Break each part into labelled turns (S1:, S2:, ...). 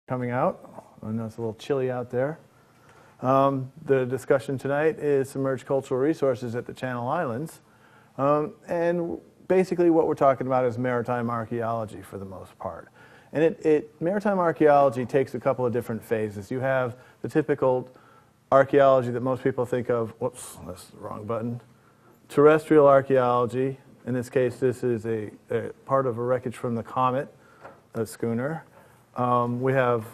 S1: Coming out. I know it's a little chilly out there. The discussion tonight is submerged cultural resources at the Channel Islands. And basically what we're talking about is maritime archaeology for the most part. And maritime archaeology takes a couple of different phases. You have the typical archaeology that most people think of, whoops, that's the wrong button. Terrestrial archaeology. In this case, this is a part of a wreckage from the Comet, a schooner. We have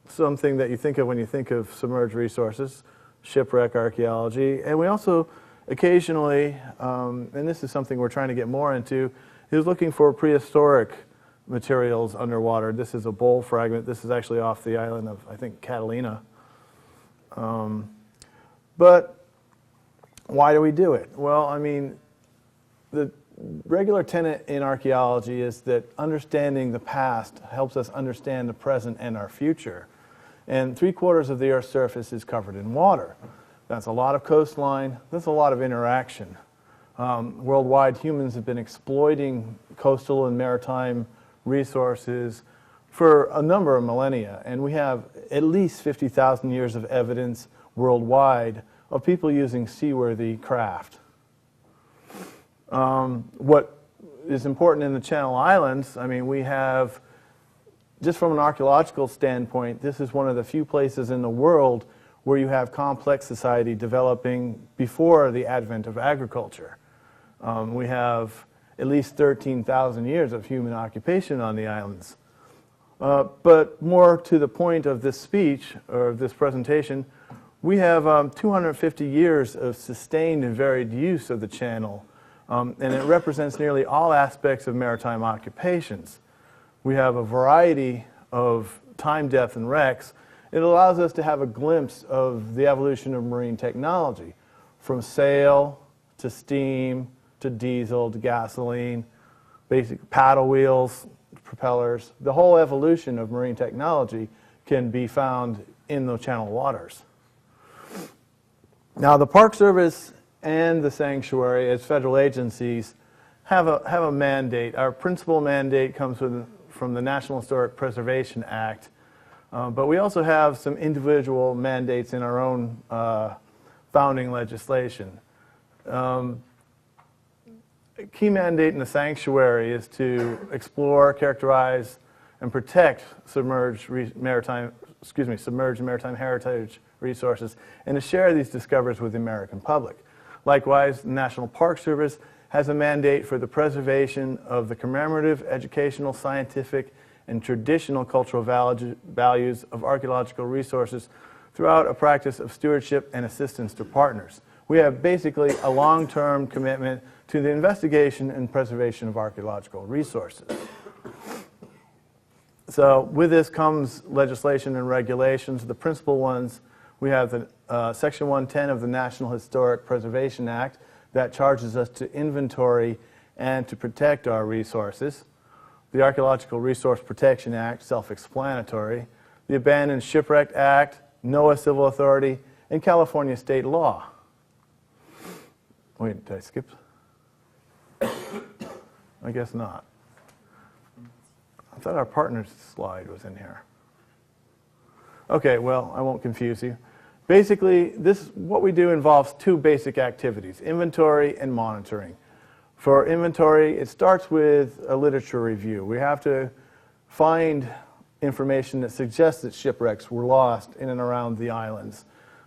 S1: something that you think of when you think of submerged resources, shipwreck archaeology. And we also occasionally, and this is something we're trying to get more into, is looking for prehistoric materials underwater. This is a bowl fragment. This is actually off the island of, I think, Catalina. But why do we do it? Well, I mean, the regular tenet in archaeology is that understanding the past helps us understand the present and our future. And 3/4 of the Earth's surface is covered in water. That's a lot of coastline. That's a lot of interaction. Worldwide, humans have been exploiting coastal and maritime resources for a number of millennia. And we have at least 50,000 years of evidence worldwide of people using seaworthy craft. What is important in the Channel Islands, I mean, we have, just from an archaeological standpoint, this is one of the few places in the world where you have complex society developing before the advent of agriculture. We have at least 13,000 years of human occupation on the islands. But more to the point of this speech, or this presentation, we have 250 years of sustained and varied use of the channel. And it represents nearly all aspects of maritime occupations. We have a variety of time, depth, and wrecks. It allows us to have a glimpse of the evolution of marine technology, from sail to steam to diesel to gasoline, basic paddle wheels, propellers. The whole evolution of marine technology can be found in the channel waters. Now, the Park Service and the sanctuary, as federal agencies, have a mandate. Our principal mandate comes from the National Historic Preservation Act, but we also have some individual mandates in our own founding legislation. A key mandate in the sanctuary is to explore, characterize, and protect submerged maritime heritage resources, and to share these discoveries with the American public. Likewise, the National Park Service has a mandate for the preservation of the commemorative, educational, scientific, and traditional cultural values of archaeological resources throughout a practice of stewardship and assistance to partners. We have basically a long-term commitment to the investigation and preservation of archaeological resources. So with this comes legislation and regulations. The principal ones, we have the Section 110 of the National Historic Preservation Act that charges us to inventory and to protect our resources. The Archaeological Resource Protection Act, self-explanatory. The Abandoned Shipwreck Act, NOAA Civil Authority, and California state law. Wait, did I skip? I guess not. I thought our partner's slide was in here. Okay, well, I won't confuse you. Basically, what we do involves two basic activities, inventory and monitoring. For inventory, it starts with a literature review. We have to find information that suggests that shipwrecks were lost in and around the islands.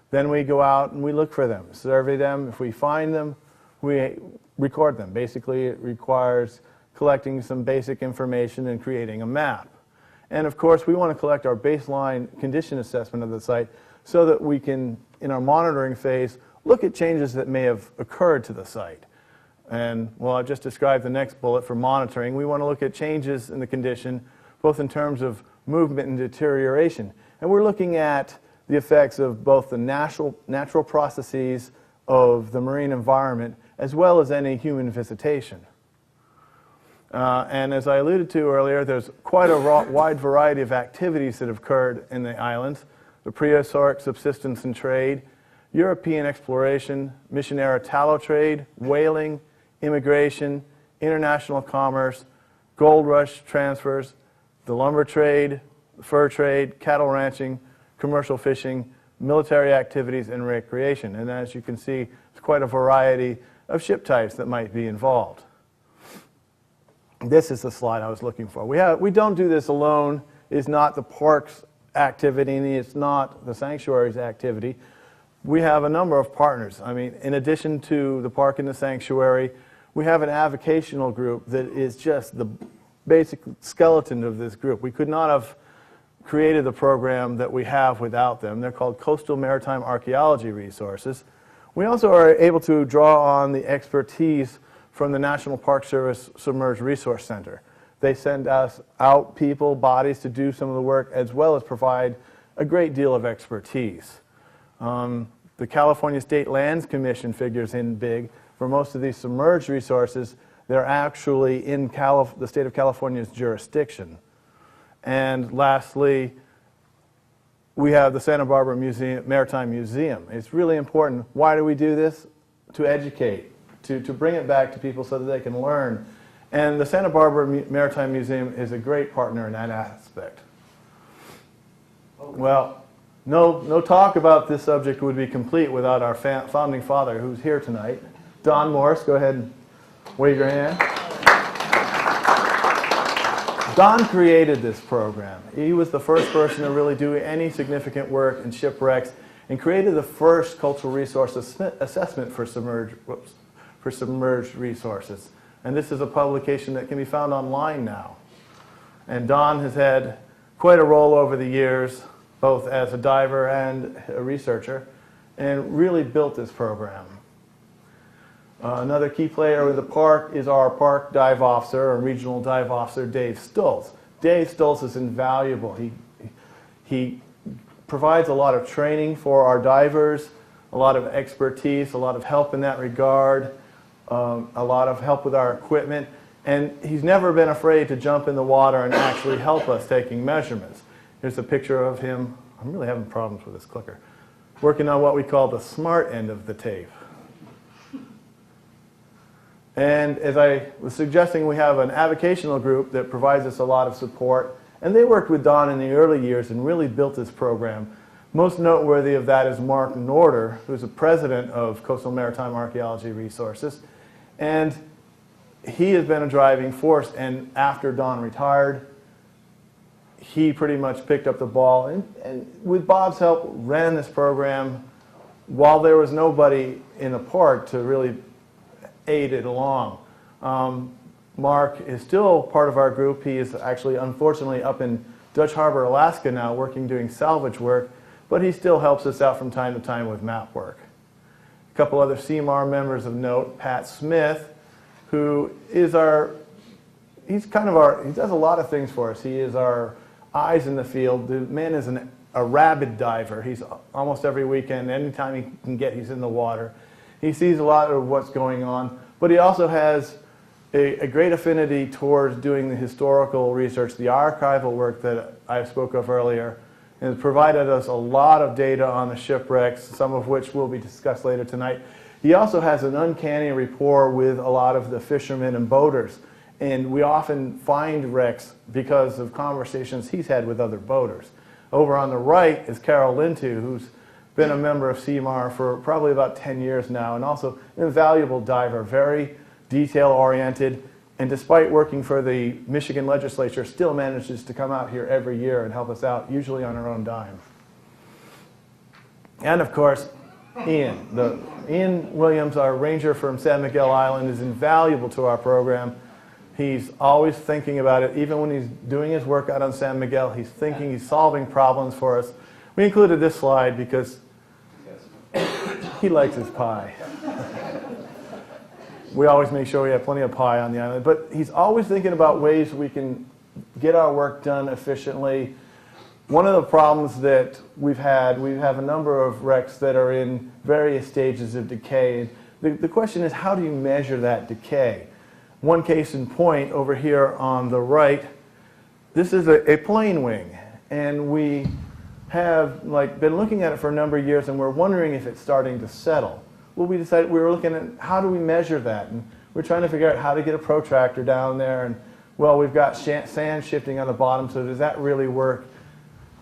S1: Then we go out and we look for them, survey them. If we find them, we record them. Basically, it requires collecting some basic information and creating a map. And of course, we want to collect our baseline condition assessment of the site so that we can, in our monitoring phase, look at changes that may have occurred to the site. And, well, I've just described the next bullet for monitoring. We want to look at changes in the condition, both in terms of movement and deterioration. And we're looking at the effects of both the natural processes of the marine environment as well as any human visitation. And as I alluded to earlier, there's quite a wide variety of activities that have occurred in the islands. The prehistoric subsistence and trade, European exploration, mission era tallow trade, whaling, immigration, international commerce, gold rush transfers, the lumber trade, fur trade, cattle ranching, commercial fishing, military activities, and recreation. And as you can see, it's quite a variety of ship types that might be involved. This is the slide I was looking for. We don't do this alone. It's not the park's activity, and it's not the sanctuary's activity. We have a number of partners. I mean, in addition to the park and the sanctuary, we have an avocational group that is just the basic skeleton of this group. We could not have created the program that we have without them. They're called Coastal Maritime Archaeology Resources. We also are able to draw on the expertise from the National Park Service Submerged Resource Center. They send us out people, bodies to do some of the work, as well as provide a great deal of expertise. The California State Lands Commission figures in big. For most of these submerged resources, they're actually in the state of California's jurisdiction. And lastly, we have the Santa Barbara Maritime Museum. It's really important. Why do we do this? To educate, to bring it back to people so that they can learn. And the Santa Barbara Maritime Museum is a great partner in that aspect. Well, no talk about this subject would be complete without our founding father, who's here tonight. Don Morris, go ahead and wave your hand. Don created this program. He was the first person to really do any significant work in shipwrecks and created the first cultural resource assessment for submerged resources. And this is a publication that can be found online now. And Don has had quite a role over the years, both as a diver and a researcher, and really built this program. Another key player in the park is our park dive officer, or regional dive officer, Dave Stoltz. Dave Stoltz is invaluable. He provides a lot of training for our divers, a lot of expertise, a lot of help in that regard, a lot of help with our equipment, and he's never been afraid to jump in the water and actually help us taking measurements. Here's a picture of him. I'm really having problems with this clicker. Working on what we call the smart end of the tape. And as I was suggesting, we have an avocational group that provides us a lot of support. And they worked with Don in the early years and really built this program. Most noteworthy of that is Mark Norder, who's the president of Coastal Maritime Archaeology Resources. And he has been a driving force. And after Don retired, he pretty much picked up the ball and with Bob's help ran this program while there was nobody in the park to really aid it along. Mark is still part of our group. He is actually, unfortunately, up in Dutch Harbor, Alaska now, doing salvage work, but he still helps us out from time to time with map work. A couple other CMAR members of note, Pat Smith, who is he does a lot of things for us. He is our eyes in the field. The man is a rabid diver. He's almost every weekend, anytime he can get, he's in the water. He sees a lot of what's going on, but he also has a great affinity towards doing the historical research, the archival work that I spoke of earlier, and has provided us a lot of data on the shipwrecks, some of which will be discussed later tonight. He also has an uncanny rapport with a lot of the fishermen and boaters, and we often find wrecks because of conversations he's had with other boaters. Over on the right is Carol Lintu, who's been a member of CMAR for probably about 10 years now, and also an invaluable diver, very detail-oriented, and despite working for the Michigan legislature, still manages to come out here every year and help us out, usually on her own dime. And of course, Ian. Ian Williams, our ranger from San Miguel Island, is invaluable to our program. He's always thinking about it. Even when he's doing his work out on San Miguel, he's thinking, he's solving problems for us. We included this slide because he likes his pie. We always make sure we have plenty of pie on the island. But he's always thinking about ways we can get our work done efficiently. One of the problems that we have a number of wrecks that are in various stages of decay. The question is, how do you measure that decay? One case in point over here on the right, this is a plane wing. And we have been looking at it for a number of years, and we're wondering if it's starting to settle. Well, we decided we were looking at how do we measure that, and we're trying to figure out how to get a protractor down there. And well, we've got sand shifting on the bottom, so does that really work?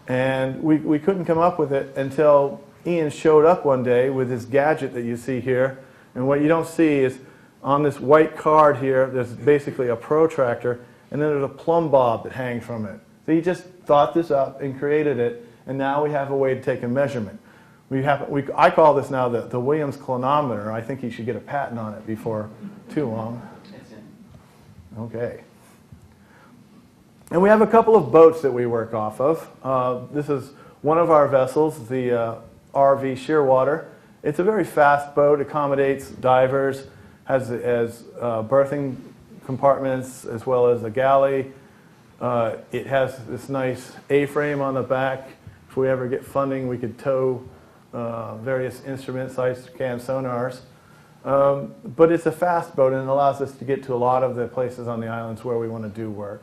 S1: And we couldn't come up with it until Ian showed up one day with this gadget that you see here. And what you don't see is on this white card here, there's basically a protractor, and then there's a plumb bob that hangs from it. So he just thought this up and created it, and now we have a way to take a measurement. I call this now the Williams clinometer. I think he should get a patent on it before too long. Okay. And we have a couple of boats that we work off of. This is one of our vessels, the RV Shearwater. It's a very fast boat, accommodates divers, has berthing compartments as well as a galley. It has this nice A-frame on the back. If we ever get funding, we could tow various instruments, side-scan sonars. But it's a fast boat, and it allows us to get to a lot of the places on the islands where we want to do work.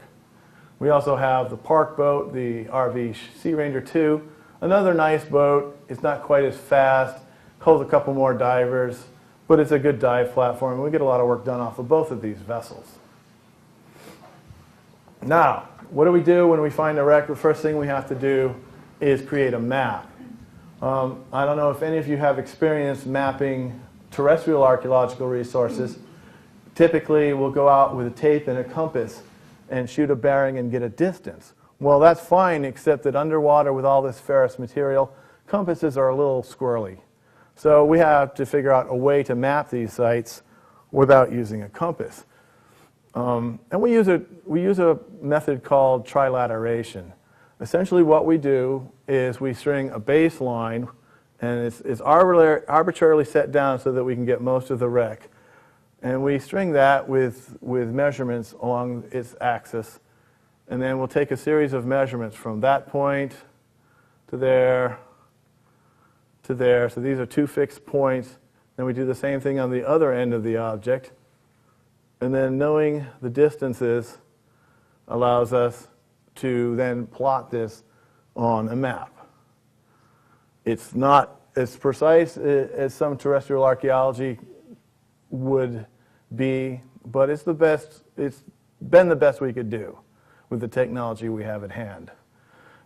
S1: We also have the park boat, the RV Sea Ranger 2. Another nice boat. It's not quite as fast, holds a couple more divers, but it's a good dive platform, and we get a lot of work done off of both of these vessels. Now, what do we do when we find a wreck? The first thing we have to do is create a map. I don't know if any of you have experience mapping terrestrial archaeological resources. Typically, we'll go out with a tape and a compass and shoot a bearing and get a distance. Well, that's fine, except that underwater with all this ferrous material, compasses are a little squirrely. So we have to figure out a way to map these sites without using a compass. And we use a method called trilateration. Essentially what we do is we string a baseline, and it's arbitrarily set down so that we can get most of the wreck. And we string that with measurements along its axis. And then we'll take a series of measurements from that point to there to there. So these are two fixed points. Then we do the same thing on the other end of the object. And then knowing the distances allows us to then plot this on a map. It's not as precise as some terrestrial archaeology would be, but it's been the best we could do with the technology we have at hand.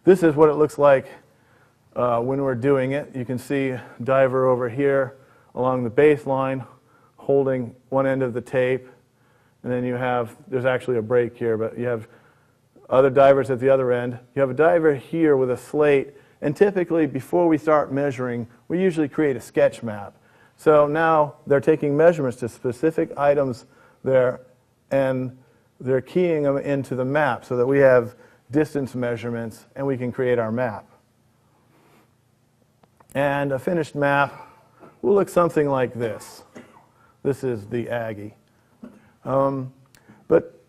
S1: This is what it looks like when we're doing it. You can see a diver over here along the baseline holding one end of the tape, and then there's actually a break here, but you have other divers at the other end. You have a diver here with a slate, and typically before we start measuring, we usually create a sketch map. So now they're taking measurements to specific items there, and they're keying them into the map so that we have distance measurements and we can create our map. And a finished map will look something like this. This is the Aggie. But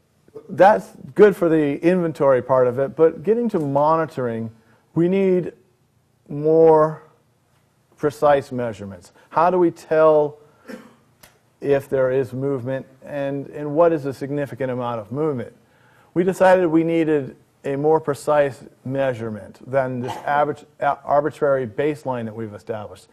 S1: that's good for the inventory part of it, but getting to monitoring, we need more precise measurements. How do we tell if there is movement, and what is a significant amount of movement? We decided we needed a more precise measurement than this arbitrary baseline that we've established.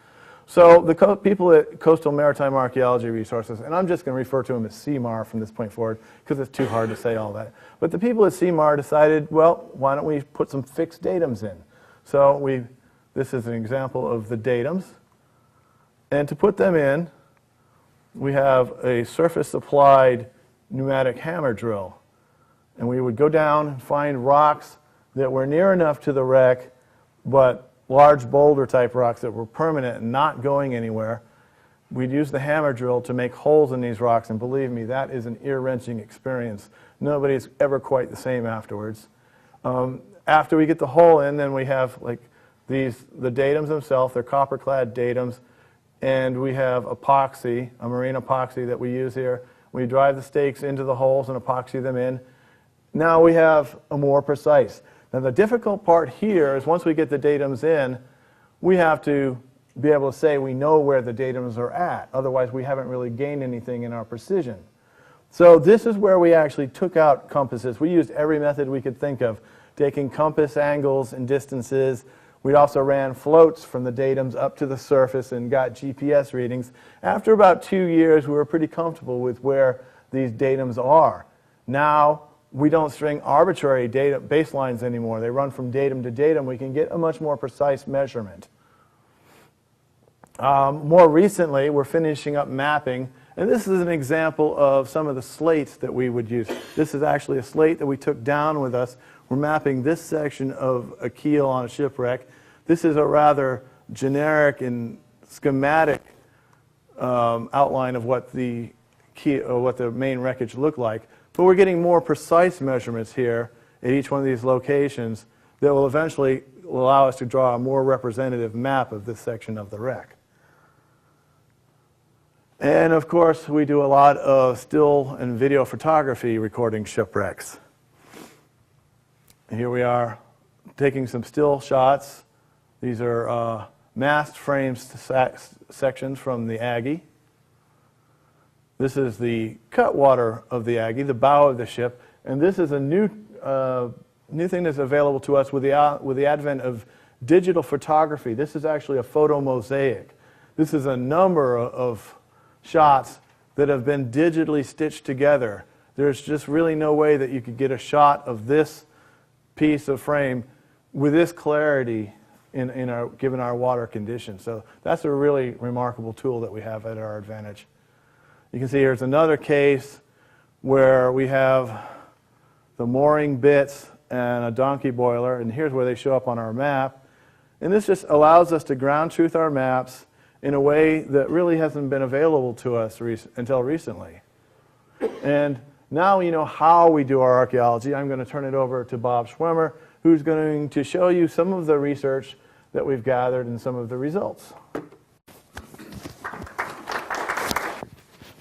S1: So the people at Coastal Maritime Archaeology Resources, and I'm just going to refer to them as CMAR from this point forward because it's too hard to say all that. But the people at CMAR decided, well, why don't we put some fixed datums in? So this is an example of the datums. And to put them in, we have a surface-supplied pneumatic hammer drill. And we would go down and find rocks that were near enough to the wreck, but large boulder-type rocks that were permanent and not going anywhere. We'd use the hammer drill to make holes in these rocks, and believe me, that is an ear-wrenching experience. Nobody's ever quite the same afterwards. After we get the hole in, then we have the datums themselves. They're copper-clad datums, and we have epoxy, a marine epoxy that we use here. We drive the stakes into the holes and epoxy them in. Now we have a more precise. Now the difficult part here is once we get the datums in, we have to be able to say we know where the datums are at. Otherwise we haven't really gained anything in our precision. So this is where we actually took out compasses. We used every method we could think of, taking compass angles and distances. We also ran floats from the datums up to the surface and got GPS readings. After about 2 years, we were pretty comfortable with where these datums are. Now we don't string arbitrary data baselines anymore. They run from datum to datum. We can get a much more precise measurement. More recently, we're finishing up mapping, and this is an example of some of the slates that we would use. This is actually a slate that we took down with us. We're mapping this section of a keel on a shipwreck. This is a rather generic and schematic outline of what the main wreckage looked like. But we're getting more precise measurements here at each one of these locations that will eventually allow us to draw a more representative map of this section of the wreck. And of course, we do a lot of still and video photography recording shipwrecks. And here we are taking some still shots. These are mast frames sections from the Aggie. This is the cutwater of the Aggie, the bow of the ship, and this is a new thing that's available to us with the advent of digital photography. This is actually a photo mosaic. This is a number of shots that have been digitally stitched together. There's just really no way that you could get a shot of this piece of frame with this clarity given our water conditions. So that's a really remarkable tool that we have at our advantage. You can see here's another case where we have the mooring bits and a donkey boiler, and here's where they show up on our map. And this just allows us to ground truth our maps in a way that really hasn't been available to us until recently. And now you know how we do our archaeology. I'm going to turn it over to Bob Schwemmer, who's going to show you some of the research that we've gathered and some of the results.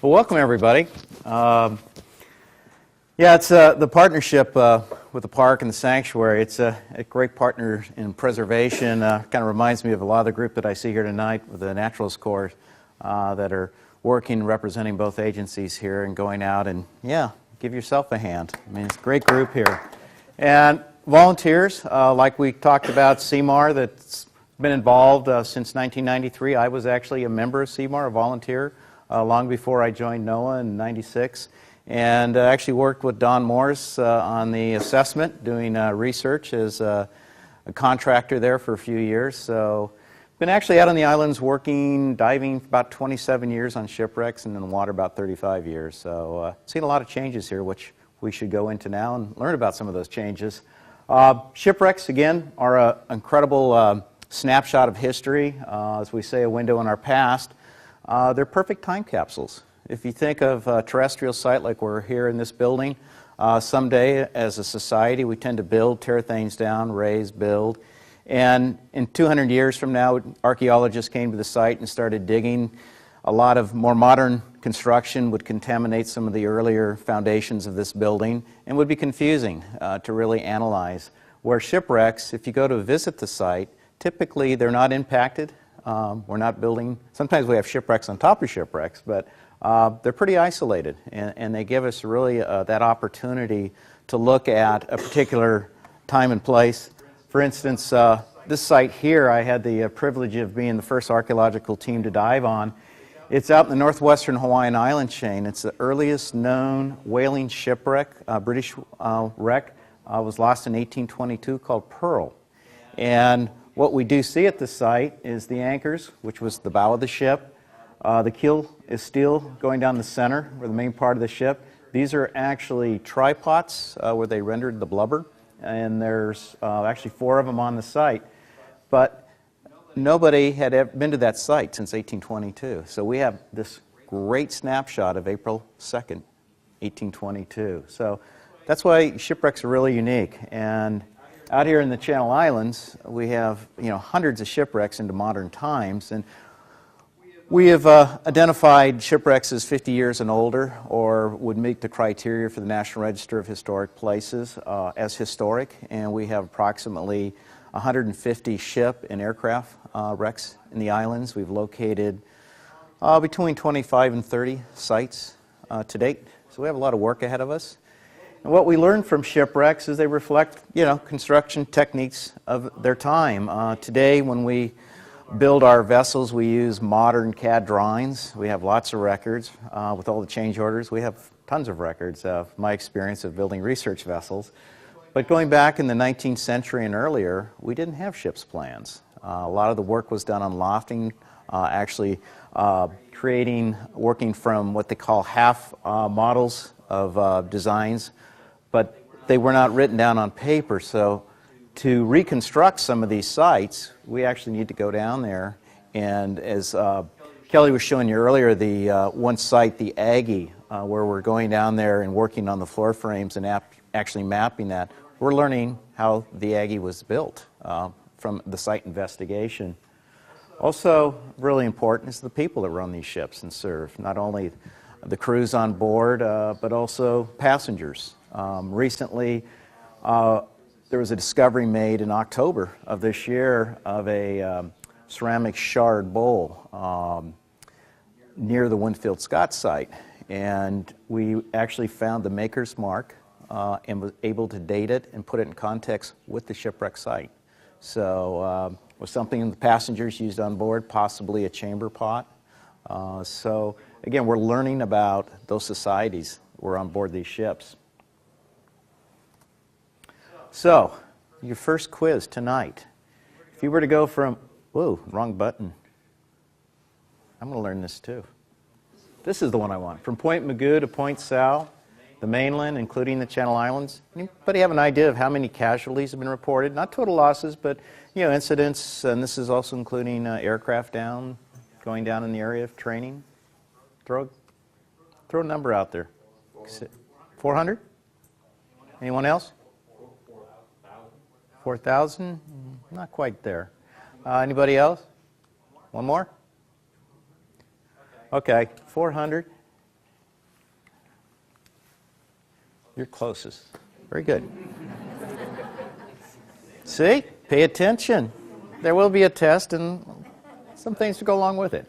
S2: Well, welcome everybody. It's the partnership with the park and the sanctuary. It's a great partner in preservation. Kind of reminds me of a lot of the group that I see here tonight with the Naturalist Corps that are working, representing both agencies here and going out and, give yourself a hand. I mean, it's a great group here. And volunteers, like we talked about, CMAR, that's been involved since 1993. I was actually a member of CMAR, a volunteer, long before I joined NOAA in '96. And actually worked with Don Morris on the assessment, doing research as a contractor there for a few years. So been actually out on the islands working, diving for about 27 years on shipwrecks, and in the water about 35 years. So seen a lot of changes here, which we should go into now and learn about some of those changes. Shipwrecks, again, are an incredible snapshot of history. As we say, a window in our past. They're perfect time capsules. If you think of a terrestrial site like we're here in this building, someday as a society we tend to build, tear things down, raise, build. And in 200 years from now, archaeologists came to the site and started digging. A lot of more modern construction would contaminate some of the earlier foundations of this building and would be confusing to really analyze. Where shipwrecks, if you go to visit the site, typically they're not impacted. We're not building, sometimes we have shipwrecks on top of shipwrecks, but they're pretty isolated, and they give us really that opportunity to look at a particular time and place. For instance, this site here, I had the privilege of being the first archaeological team to dive on. It's out in the northwestern Hawaiian island chain. It's the earliest known whaling shipwreck, British wreck, was lost in 1822, called Pearl. And what we do see at the site is the anchors, which was the bow of the ship. The keel is steel going down the center, or the main part of the ship. These are actually tripods where they rendered the blubber, and there's actually 4 of them on the site. But nobody had ever been to that site since 1822. So we have this great snapshot of April 2nd, 1822. So that's why shipwrecks are really unique. And out here in the Channel Islands, we have hundreds of shipwrecks into modern times, and we have identified shipwrecks as 50 years and older, or would meet the criteria for the National Register of Historic Places as historic, and we have approximately 150 ship and aircraft wrecks in the islands. We've located between 25 and 30 sites to date, so we have a lot of work ahead of us. And what we learn from shipwrecks is they reflect, construction techniques of their time. Today, when we build our vessels, we use modern CAD drawings. We have lots of records with all the change orders. We have tons of records of my experience of building research vessels. But going back in the 19th century and earlier, we didn't have ship's plans. A lot of the work was done on lofting, actually working from what they call half models of designs, but they were not written down on paper. So to reconstruct some of these sites, we actually need to go down there. And as Kelly was showing you earlier, the one site, the Aggie, where we're going down there and working on the floor frames and actually mapping that, we're learning how the Aggie was built from the site investigation. Also, really important is the people that run these ships and serve, not only the crews on board, but also passengers. Recently, there was a discovery made in October of this year of a ceramic shard bowl near the Winfield Scott site. And we actually found the maker's mark and was able to date it and put it in context with the shipwreck site. So was something the passengers used on board, possibly a chamber pot. So again, we're learning about those societies that were on board these ships. So, your first quiz tonight. If you were to go from, whoa, wrong button. I'm going to learn this too. This is the one I want. From Point Mugu to Point Sal, the mainland, including the Channel Islands. Anybody have an idea of how many casualties have been reported? Not total losses, but incidents, and this is also including aircraft going down in the area of training. Throw a number out there. 400? Anyone else? 4,000? Not quite there. Anybody else? One more? Okay, 400. You're closest. Very good. See? Pay attention. There will be a test and some things to go along with it.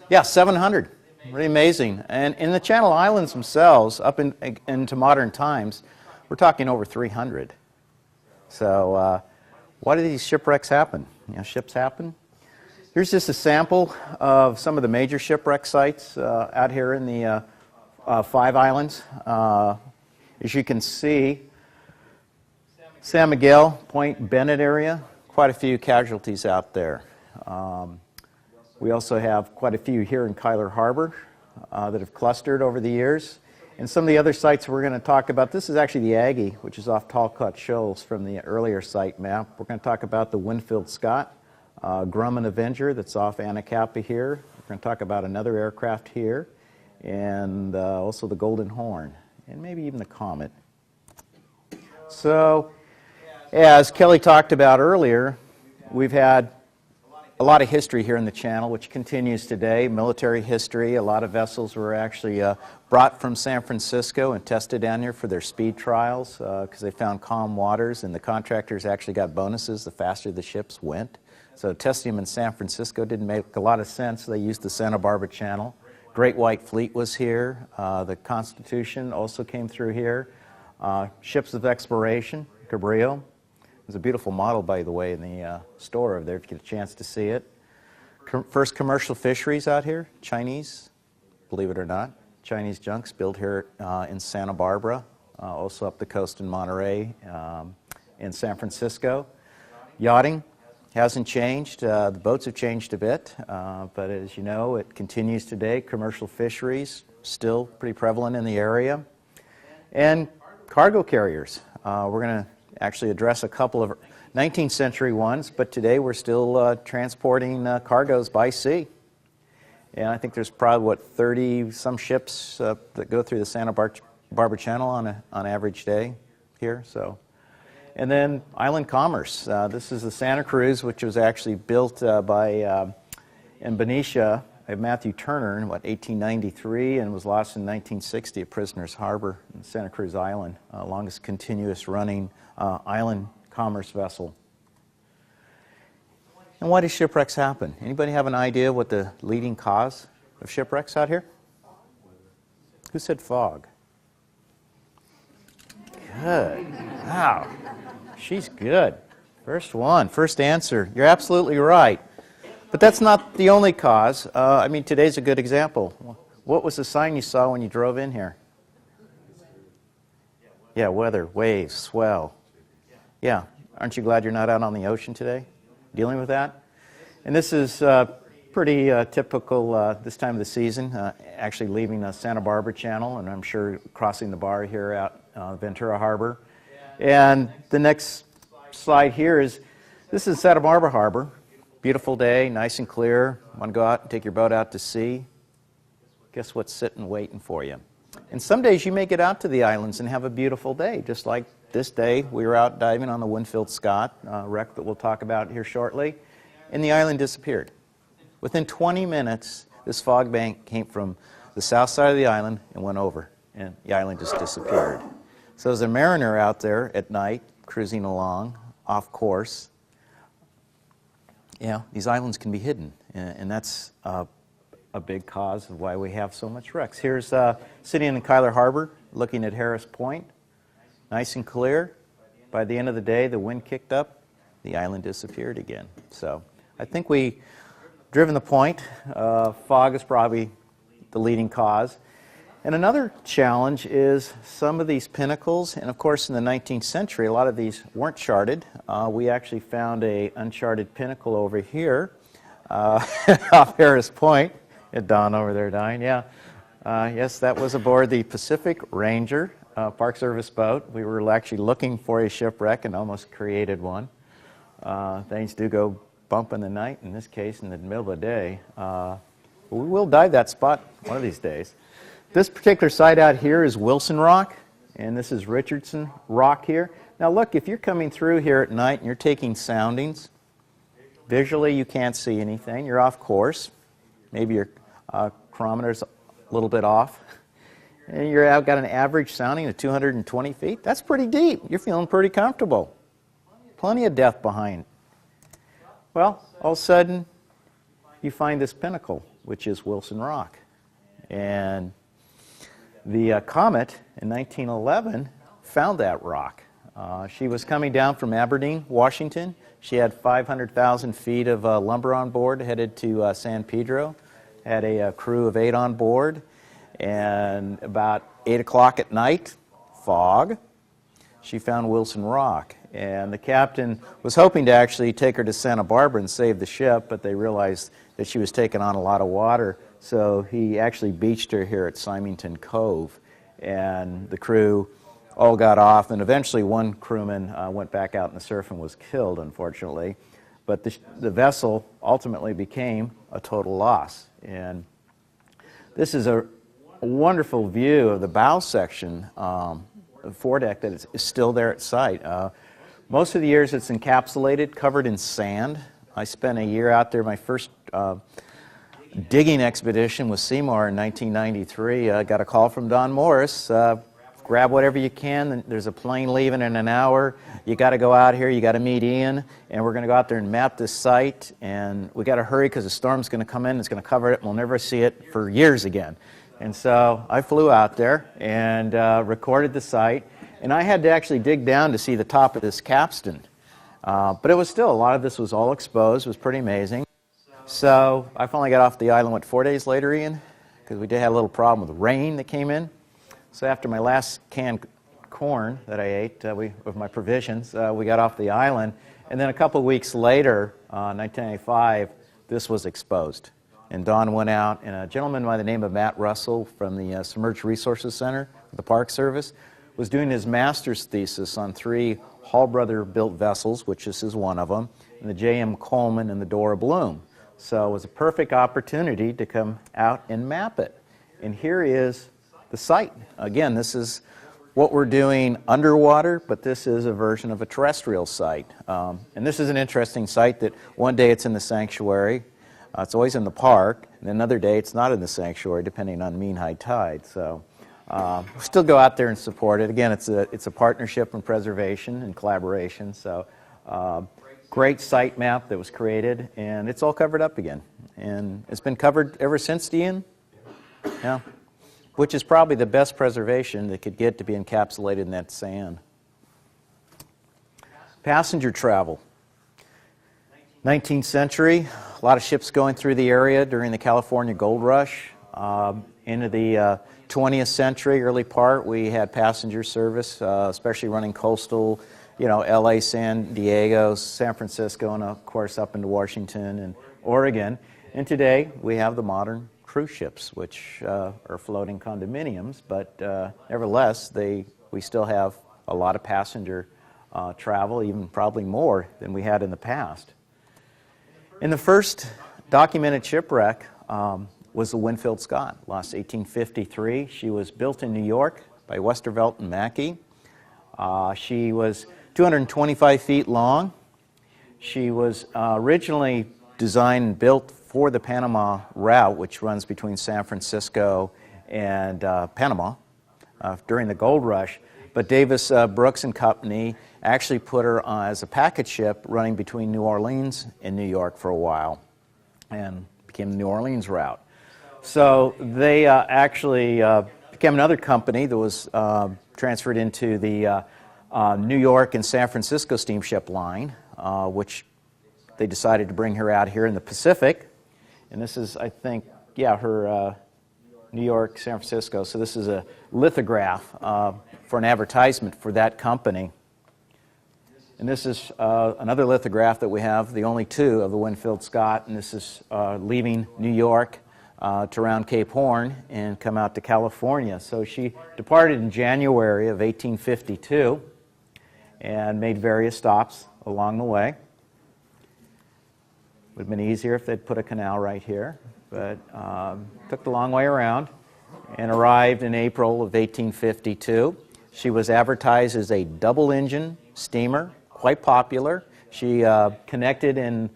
S2: Yeah, 700. Really amazing. And in the Channel Islands themselves, up into modern times, we're talking over 300. So why do these shipwrecks happen? Ships happen. Here's just a sample of some of the major shipwreck sites out here in the 5 islands. As you can see, San Miguel, Point Bennett area, quite a few casualties out there. We also have quite a few here in Kyler Harbor that have clustered over the years. And some of the other sites we're going to talk about, this is actually the Aggie, which is off Talcott Shoals from the earlier site map. We're going to talk about the Winfield Scott, Grumman Avenger that's off Anacapa here. We're going to talk about another aircraft here, and also the Golden Horn, and maybe even the Comet. So, as Kelly talked about earlier, we've had a lot of history here in the channel, which continues today. Military history. A lot of vessels were actually brought from San Francisco and tested down here for their speed trials because they found calm waters, and the contractors actually got bonuses the faster the ships went. So testing them in San Francisco didn't make a lot of sense. They used the Santa Barbara Channel. Great White Fleet was here. The Constitution also came through here. Ships of exploration, Cabrillo. There's a beautiful model, by the way, in the store over there if you get a chance to see it. First commercial fisheries out here, Chinese, believe it or not. Chinese junks built here in Santa Barbara, also up the coast in Monterey, in San Francisco. Yachting hasn't changed. The boats have changed a bit, but as you know, it continues today. Commercial fisheries, still pretty prevalent in the area. And cargo carriers. We're going to actually address a couple of 19th century ones, but today we're still transporting cargoes by sea. And I think there's probably, 30-some ships that go through the Santa Barbara Channel on average day here. So, and then island commerce. This is the Santa Cruz, which was actually built by in Benicia by Matthew Turner in 1893, and was lost in 1960 at Prisoners Harbor in Santa Cruz Island, longest continuous running island commerce vessel. And why do shipwrecks happen? Anybody have an idea what the leading cause of shipwrecks out here? Who said fog? Good. Wow. She's good. First one, first answer. You're absolutely right. But that's not the only cause. Today's a good example. What was the sign you saw when you drove in here? Yeah, weather, waves, swell. Yeah, aren't you glad you're not out on the ocean today dealing with that? And this is pretty typical this time of the season, actually leaving the Santa Barbara Channel, and I'm sure crossing the bar here out Ventura Harbor. And the next slide here is, this is Santa Barbara Harbor. Beautiful day, nice and clear. Want to go out and take your boat out to sea? Guess what's sitting waiting for you? And some days you may get out to the islands and have a beautiful day, just like this day. We were out diving on the Winfield Scott wreck that we'll talk about here shortly, and the island disappeared. Within 20 minutes, this fog bank came from the south side of the island and went over, and the island just disappeared. So as a mariner out there at night, cruising along, off course, these islands can be hidden, and that's a big cause of why we have so much wrecks. Here's sitting in Kyler Harbor, looking at Harris Point, nice and clear. By the end of the day, the wind kicked up, the island disappeared again. So I think we've driven the point. Fog is probably the leading cause. And another challenge is some of these pinnacles, and of course in the 19th century, a lot of these weren't charted. We actually found an uncharted pinnacle over here off Harris Point. Don over there dying, yeah. Yes, that was aboard the Pacific Ranger Park Service boat. We were actually looking for a shipwreck and almost created one. Things do go bump in the night, in this case in the middle of the day. We will dive that spot one of these days. This particular site out here is Wilson Rock, and this is Richardson Rock here. Now look, if you're coming through here at night and you're taking soundings, visually you can't see anything. You're off course. Maybe your chronometer's a little bit off. And you're out, got an average sounding of 220 feet. That's pretty deep. You're feeling pretty comfortable. Plenty of depth behind. Well, all of a sudden, you find this pinnacle, which is Wilson Rock. And the comet in 1911 found that rock. She was coming down from Aberdeen, Washington. She had 500,000 feet of lumber on board, headed to San Pedro. Had a crew of 8 on board. And about 8 o'clock at night, fog, she found Wilson Rock. And the captain was hoping to actually take her to Santa Barbara and save the ship, but they realized that she was taking on a lot of water. So he actually beached her here at Symington Cove. And the crew all got off, and eventually one crewman went back out in the surf and was killed, unfortunately. But the vessel ultimately became a total loss. And this is a wonderful view of the bow section, the foredeck that is still there at site. Most of the years it's encapsulated, covered in sand. I spent a year out there. My first digging expedition with Seymour in 1993. I got a call from Don Morris. Grab whatever you can. There's a plane leaving in an hour. You got to go out here. You got to meet Ian, and we're going to go out there and map this site. And we got to hurry because the storm's going to come in. It's going to cover it, and we'll never see it for years again. And so I flew out there and recorded the site. And I had to actually dig down to see the top of this capstan. But it was still, a lot of this was all exposed. It was pretty amazing. So I finally got off the island, 4 days later, Ian? Because we did have a little problem with rain that came in. So after my last canned corn that I ate with my provisions, we got off the island. And then a couple of weeks later, 1995, this was exposed. And Don went out, and a gentleman by the name of Matt Russell from the Submerged Resources Center, the Park Service, was doing his master's thesis on 3 Hall Brother built vessels, which this is one of them, and the J.M. Coleman and the Dora Bloom. So it was a perfect opportunity to come out and map it. And here is the site. Again, this is what we're doing underwater, but this is a version of a terrestrial site. And this is an interesting site that one day it's in the sanctuary. It's always in the park, and another day it's not in the sanctuary, depending on mean high tide. So we'll still go out there and support it. Again, it's a partnership and preservation and collaboration. So great site map that was created, and it's all covered up again. And it's been covered ever since, Ian? Yeah. Which is probably the best preservation that could get to be encapsulated in that sand. Passenger travel. 19th century, a lot of ships going through the area during the California Gold Rush. Into the 20th century, early part, we had passenger service, especially running coastal, LA, San Diego, San Francisco, and of course up into Washington and Oregon. And today we have the modern cruise ships, which are floating condominiums, but nevertheless, we still have a lot of passenger travel, even probably more than we had in the past. And the first documented shipwreck was the Winfield Scott, lost 1853. She was built in New York by Westervelt and Mackey. She was 225 feet long. She was originally designed and built for the Panama route, which runs between San Francisco and Panama during the gold rush. But Davis Brooks and Company actually put her as a packet ship running between New Orleans and New York for a while, and became the New Orleans route. So they actually became another company that was transferred into the New York and San Francisco steamship line, which they decided to bring her out here in the Pacific. And this is, I think, her New York, San Francisco. So this is a lithograph for an advertisement for that company. And this is another lithograph that we have, the only two of the Winfield Scott, and this is leaving New York to around Cape Horn and come out to California. So she departed in January of 1852 and made various stops along the way. Would have been easier if they'd put a canal right here, but took the long way around and arrived in April of 1852. She was advertised as a double-engine steamer, quite popular. She connected in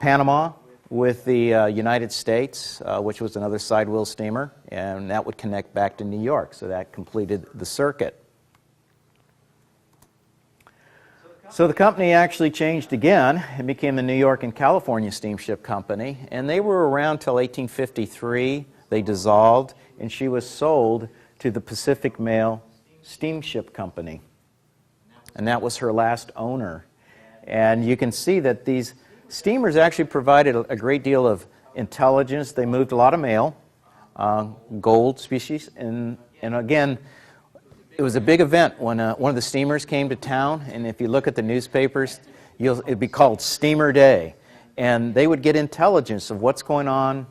S2: Panama with the United States, which was another sidewheel steamer, and that would connect back to New York, so that completed the circuit. So the company actually changed again and became the New York and California Steamship Company, and they were around till 1853. They dissolved, and she was sold to the Pacific Mail Steamship Company, and that was her last owner. And you can see that these steamers actually provided a great deal of intelligence. They moved a lot of mail, gold species, and again, it was a big event when one of the steamers came to town, and if you look at the newspapers, it'd be called Steamer Day, and they would get intelligence of what's going on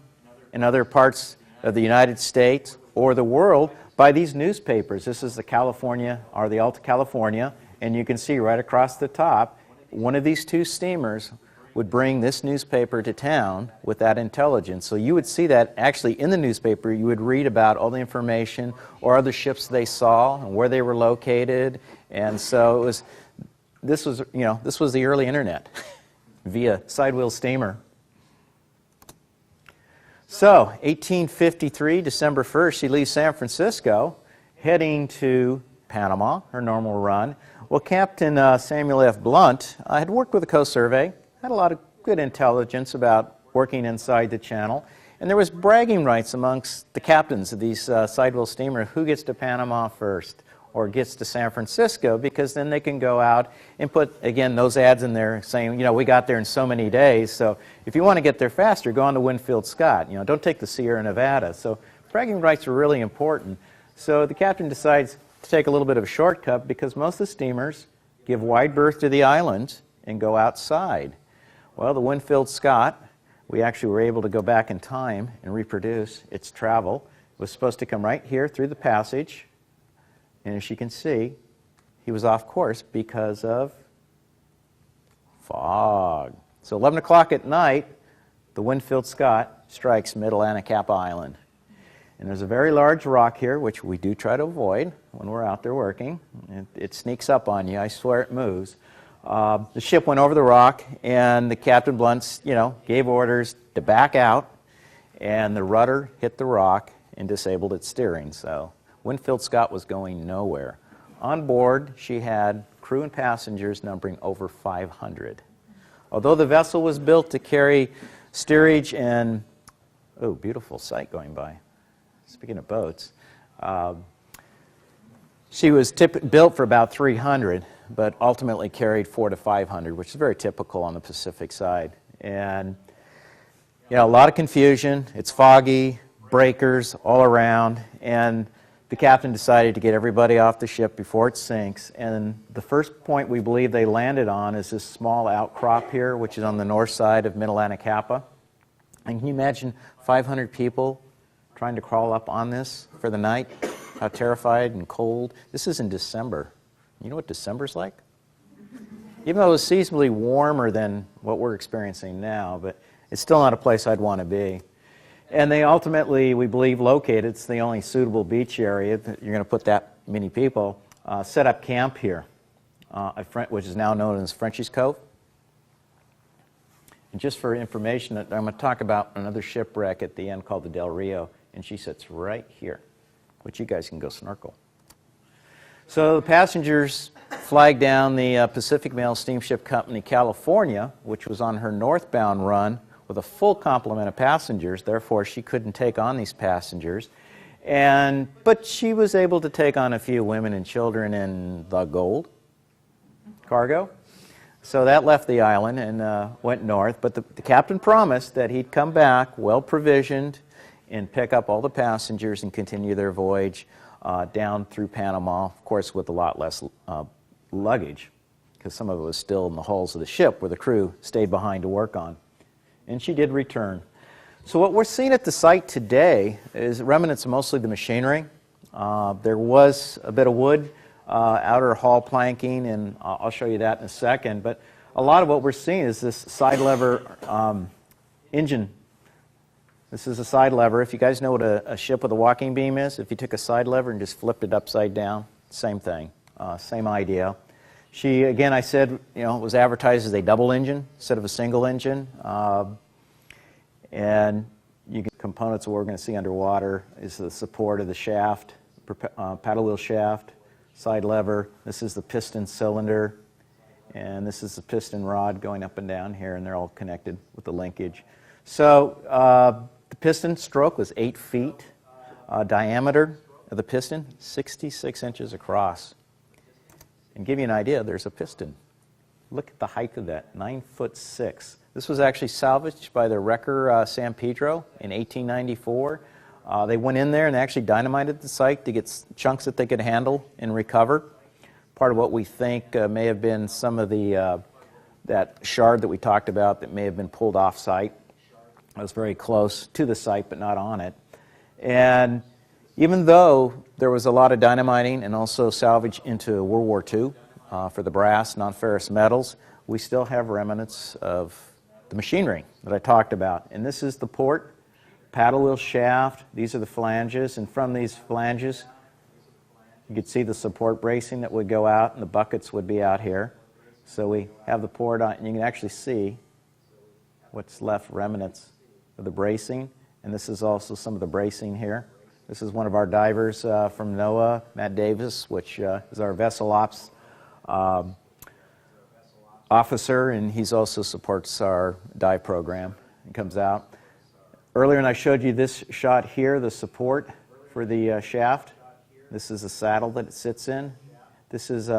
S2: in other parts of the United States or the world by these newspapers. This is the California, or the Alta California, and you can see right across the top, one of these two steamers would bring this newspaper to town with that intelligence. So you would see that actually in the newspaper. You would read about all the information or other ships they saw and where they were located. And so this was the early internet via sidewheel steamer. So 1853, December 1st, she leaves San Francisco, heading to Panama, her normal run. Well, Captain Samuel F. Blunt had worked with the Coast Survey, had a lot of good intelligence about working inside the channel, and there was bragging rights amongst the captains of these sidewheel steamers, who gets to Panama first or gets to San Francisco, because then they can go out and put, again, those ads in there saying, we got there in so many days, so if you want to get there faster, go on to Winfield Scott, don't take the Sierra Nevada. So bragging rights are really important. So the captain decides to take a little bit of a shortcut, because most of the steamers give wide berth to the islands and go outside. Well, the Winfield Scott, we actually were able to go back in time and reproduce its travel. It was supposed to come right here through the passage, and as you can see, he was off course because of fog. So 11 o'clock at night, the Winfield Scott strikes Mid-Atlantic Island. And there's a very large rock here, which we do try to avoid when we're out there working. It sneaks up on you. I swear it moves. The ship went over the rock, and the Captain Blunt's, gave orders to back out, and the rudder hit the rock and disabled its steering. So Winfield Scott was going nowhere. On board, she had crew and passengers numbering over 500. Although the vessel was built to carry steerage and, oh, beautiful sight going by. Speaking of boats, she was built for about 300, but ultimately carried 400 to 500, which is very typical on the Pacific side. And a lot of confusion. It's foggy, breakers all around, and the captain decided to get everybody off the ship before it sinks. And the first point we believe they landed on is this small outcrop here, which is on the north side of Mid-Atlantic Kappa. And can you imagine 500 people trying to crawl up on this for the night? How terrified and cold. This is in December. You know what December's like? Even though it was seasonably warmer than what we're experiencing now, but it's still not a place I'd want to be. And they ultimately, we believe, located, it's the only suitable beach area that you're going to put that many people, set up camp here, which is now known as Frenchie's Cove. And just for information, I'm going to talk about another shipwreck at the end called the Del Rio, and she sits right here, which you guys can go snorkel. So the passengers flagged down the Pacific Mail Steamship Company, California, which was on her northbound run, with a full complement of passengers. Therefore, she couldn't take on these passengers. But she was able to take on a few women and children in the gold cargo. So that left the island and went north. But the captain promised that he'd come back well provisioned and pick up all the passengers and continue their voyage down through Panama, of course with a lot less luggage, because some of it was still in the hulls of the ship where the crew stayed behind to work on. And she did return. So what we're seeing at the site today is remnants of mostly the machinery. There was a bit of wood, outer hull planking, and I'll show you that in a second. But a lot of what we're seeing is this side lever engine. This is a side lever. If you guys know what a ship with a walking beam is, if you took a side lever and just flipped it upside down, same thing, same idea. She, again, I said, it was advertised as a double engine instead of a single engine. And you get components of what we're going to see underwater is the support of the shaft, paddle wheel shaft, side lever. This is the piston cylinder, and this is the piston rod going up and down here, and they're all connected with the linkage. So the piston stroke was 8 feet. Diameter of the piston, 66 inches across. And give you an idea, there's a piston. Look at the height of that, 9'6". This was actually salvaged by the wrecker San Pedro in 1894. They went in there and actually dynamited the site to get chunks that they could handle and recover. Part of what we think may have been some of the that shard that we talked about that may have been pulled off site. It was very close to the site but not on it. And even though there was a lot of dynamiting and also salvage into World War II for the brass, non-ferrous metals, we still have remnants of the machinery that I talked about. And this is the port, paddle wheel shaft. These are the flanges, and from these flanges, you could see the support bracing that would go out, and the buckets would be out here. So we have the port on, and you can actually see what's left remnants of the bracing. And this is also some of the bracing here. This is one of our divers from NOAA, Matt Davis, which is our vessel ops officer, and he also supports our dive program. It comes out. Earlier, and I showed you this shot here, the support for the shaft. This is the saddle that it sits in. This is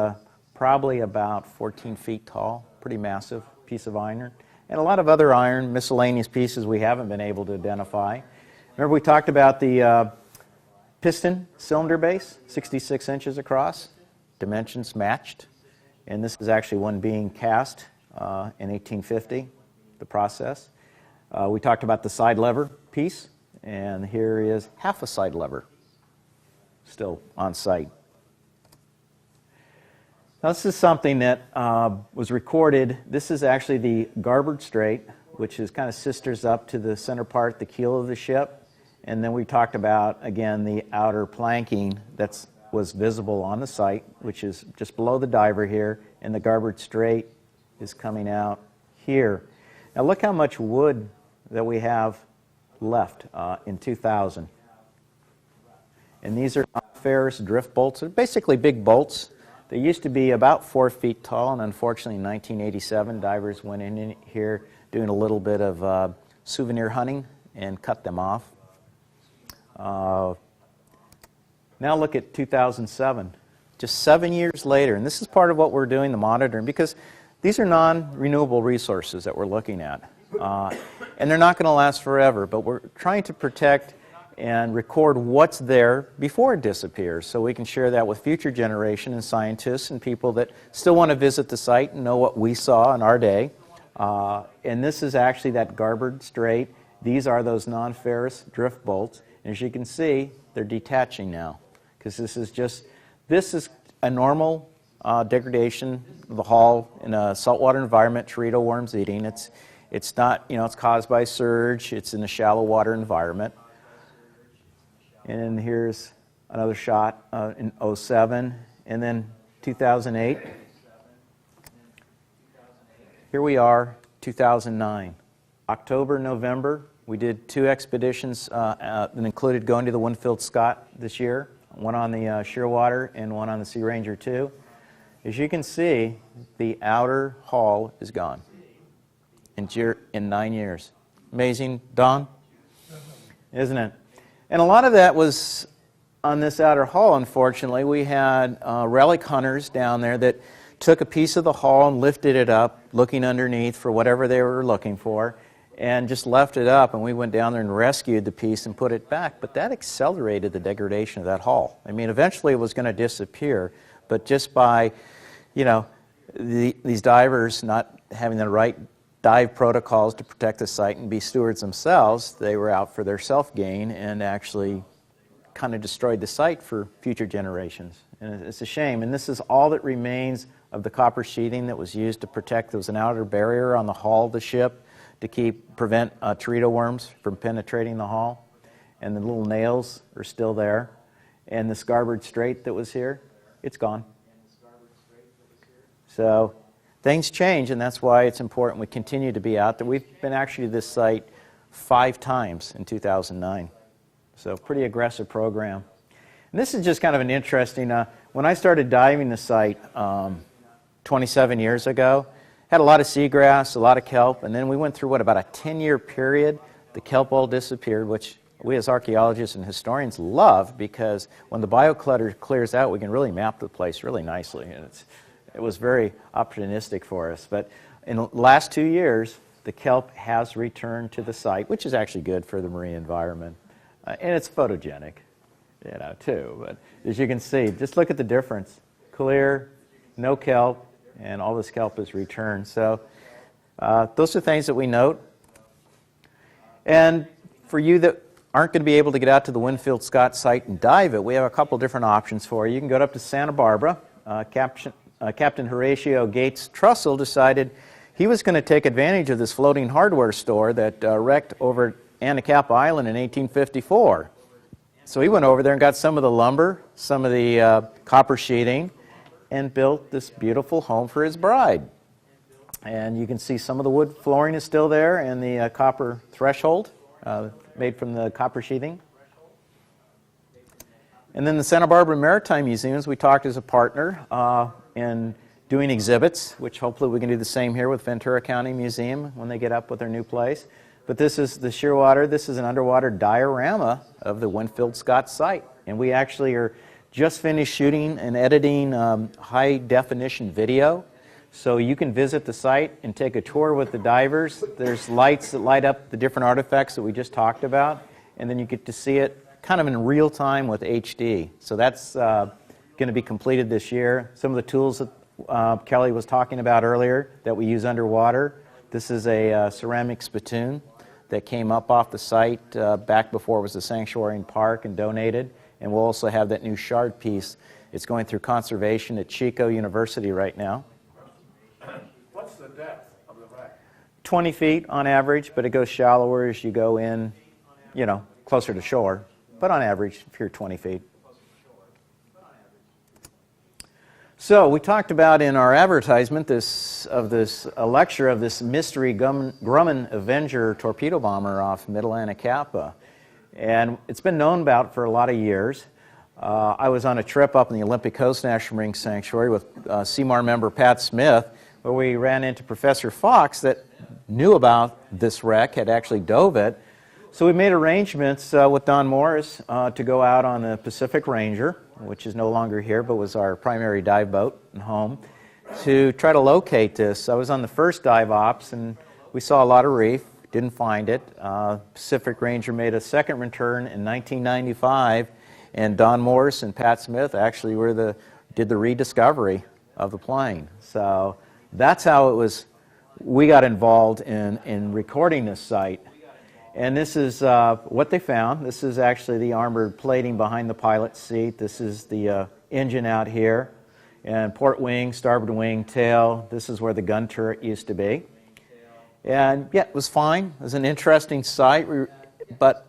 S2: probably about 14 feet tall, pretty massive piece of iron. And a lot of other iron, miscellaneous pieces we haven't been able to identify. Remember we talked about the piston cylinder base, 66 inches across, dimensions matched. And this is actually one being cast in 1850, the process. We talked about the side lever piece, and here is half a side lever still on site. Now this is something that was recorded. This is actually the garboard straight, which is kind of sisters up to the center part, the keel of the ship. And then we talked about, again, the outer planking that was visible on the site, which is just below the diver here, and the garboard straight is coming out here. Now look how much wood that we have left in 2000. And these are ferrous drift bolts. They're basically big bolts. They used to be about 4 feet tall, and unfortunately in 1987, divers went in here doing a little bit of souvenir hunting and cut them off. Now look at 2007, just 7 years later, and this is part of what we're doing, the monitoring, because these are non-renewable resources that we're looking at. And they're not going to last forever, but we're trying to protect and record what's there before it disappears, so we can share that with future generation and scientists and people that still want to visit the site and know what we saw in our day. And this is actually that garboard strait. These are those non-ferrous drift bolts. And as you can see, they're detaching now, because this is a normal degradation of the hull in a saltwater environment, Teredo worms eating. It's not, it's caused by surge. It's in a shallow water environment. And here's another shot in '07, and then 2008. Here we are, 2009. October, November, we did 2 expeditions that included going to the Winfield Scott this year, one on the Shearwater and one on the Sea Ranger 2. As you can see, the outer hull is gone in 9 years. Amazing, Don? Isn't it? And a lot of that was on this outer hull, unfortunately. We had relic hunters down there that took a piece of the hull and lifted it up, looking underneath for whatever they were looking for, and just left it up, and we went down there and rescued the piece and put it back. But that accelerated the degradation of that hull. I mean, eventually it was going to disappear, but just by, these divers not having the right dive protocols to protect the site and be stewards themselves, they were out for their self-gain and actually kind of destroyed the site for future generations. And it's a shame. And this is all that remains of the copper sheathing that was used to protect. There was an outer barrier on the hull of the ship to prevent Teredo worms from penetrating the hull. And the little nails are still there. And the starboard strait that was here, it's gone. So things change, and that's why it's important we continue to be out there. We've been actually to this site 5 times in 2009. So pretty aggressive program. And this is just kind of an interesting, when I started diving the site 27 years ago, had a lot of seagrass, a lot of kelp, and then we went through, about a 10-year period. The kelp all disappeared, which we as archaeologists and historians love, because when the bioclutter clears out, we can really map the place really nicely. And it was very opportunistic for us. But in the last 2 years, the kelp has returned to the site, which is actually good for the marine environment. And it's photogenic, too. But as you can see, just look at the difference. Clear, no kelp, and all this kelp is returned. So those are things that we note. And for you that aren't going to be able to get out to the Winfield Scott site and dive it, we have a couple different options for you. You can go up to Santa Barbara. Captain Horatio Gates Trussell decided he was going to take advantage of this floating hardware store that wrecked over at Anacapa Island in 1854. So he went over there and got some of the lumber, some of the copper sheeting, and built this beautiful home for his bride. And you can see some of the wood flooring is still there, and the copper threshold made from the copper sheathing. And then the Santa Barbara Maritime Museums, we talked as a partner in doing exhibits, which hopefully we can do the same here with Ventura County Museum when they get up with their new place. But this is the Shearwater. This is an underwater diorama of the Winfield Scott site. And we actually are just finished shooting and editing high-definition video. So you can visit the site and take a tour with the divers. There's lights that light up the different artifacts that we just talked about. And then you get to see it kind of in real time with HD. So that's going to be completed this year. Some of the tools that Kelly was talking about earlier that we use underwater. This is a ceramic spittoon that came up off the site back before it was a sanctuary and park and donated. And we'll also have that new shard piece. It's going through conservation at Chico University right now.
S1: What's the depth of the wreck?
S2: 20 feet on average, but it goes shallower as you go in, closer to shore. But on average, if you're 20 feet. So we talked about in our advertisement a lecture of this mystery Grumman Avenger torpedo bomber off Middle Anacapa. And it's been known about for a lot of years. I was on a trip up in the Olympic Coast National Marine Sanctuary with CMAR member Pat Smith, where we ran into Professor Fox that knew about this wreck, had actually dove it. So we made arrangements with Don Morris to go out on the Pacific Ranger, which is no longer here, but was our primary dive boat and home, to try to locate this. I was on the first dive ops, and we saw a lot of reef. didn't find it. Pacific Ranger made a second return in 1995, and Don Morris and Pat Smith actually did the rediscovery of the plane. So that's how it was. We got involved in recording this site. And this is what they found. This is actually the armored plating behind the pilot's seat. This is the engine out here. And port wing, starboard wing, tail. This is where the gun turret used to be. And yeah, it was fine. It was an interesting site. But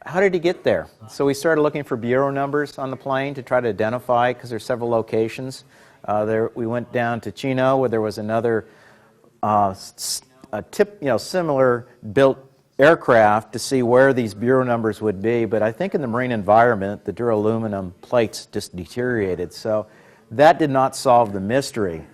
S2: how did he get there? So we started looking for bureau numbers on the plane to try to identify, because there's several locations. We went down to Chino, where there was another similar built aircraft, to see where these bureau numbers would be. But I think in the marine environment, the duraluminum plates just deteriorated. So that did not solve the mystery.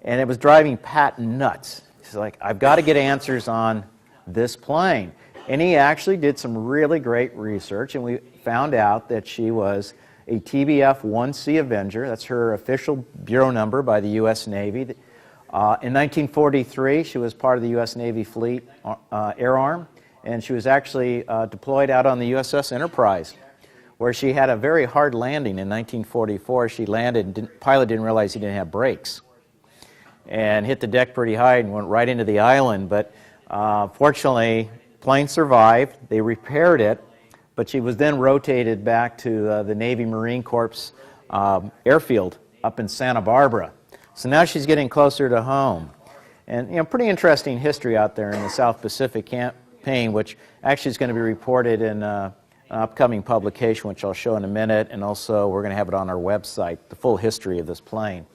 S2: And it was driving Pat nuts. He's like, I've got to get answers on this plane. And he actually did some really great research, and we found out that she was a TBF-1C Avenger. That's her official bureau number by the U.S. Navy. In 1943, she was part of the U.S. Navy Fleet Air Arm, and she was actually deployed out on the USS Enterprise, where she had a very hard landing in 1944. She landed, and pilot didn't realize he didn't have brakes, and hit the deck pretty high and went right into the island. But fortunately, plane survived. They repaired it, but she was then rotated back to the Navy Marine Corps airfield up in Santa Barbara. So now she's getting closer to home. And pretty interesting history out there in the South Pacific campaign, which actually is going to be reported in an upcoming publication, which I'll show in a minute, and also we're going to have it on our website, the full history of this plane.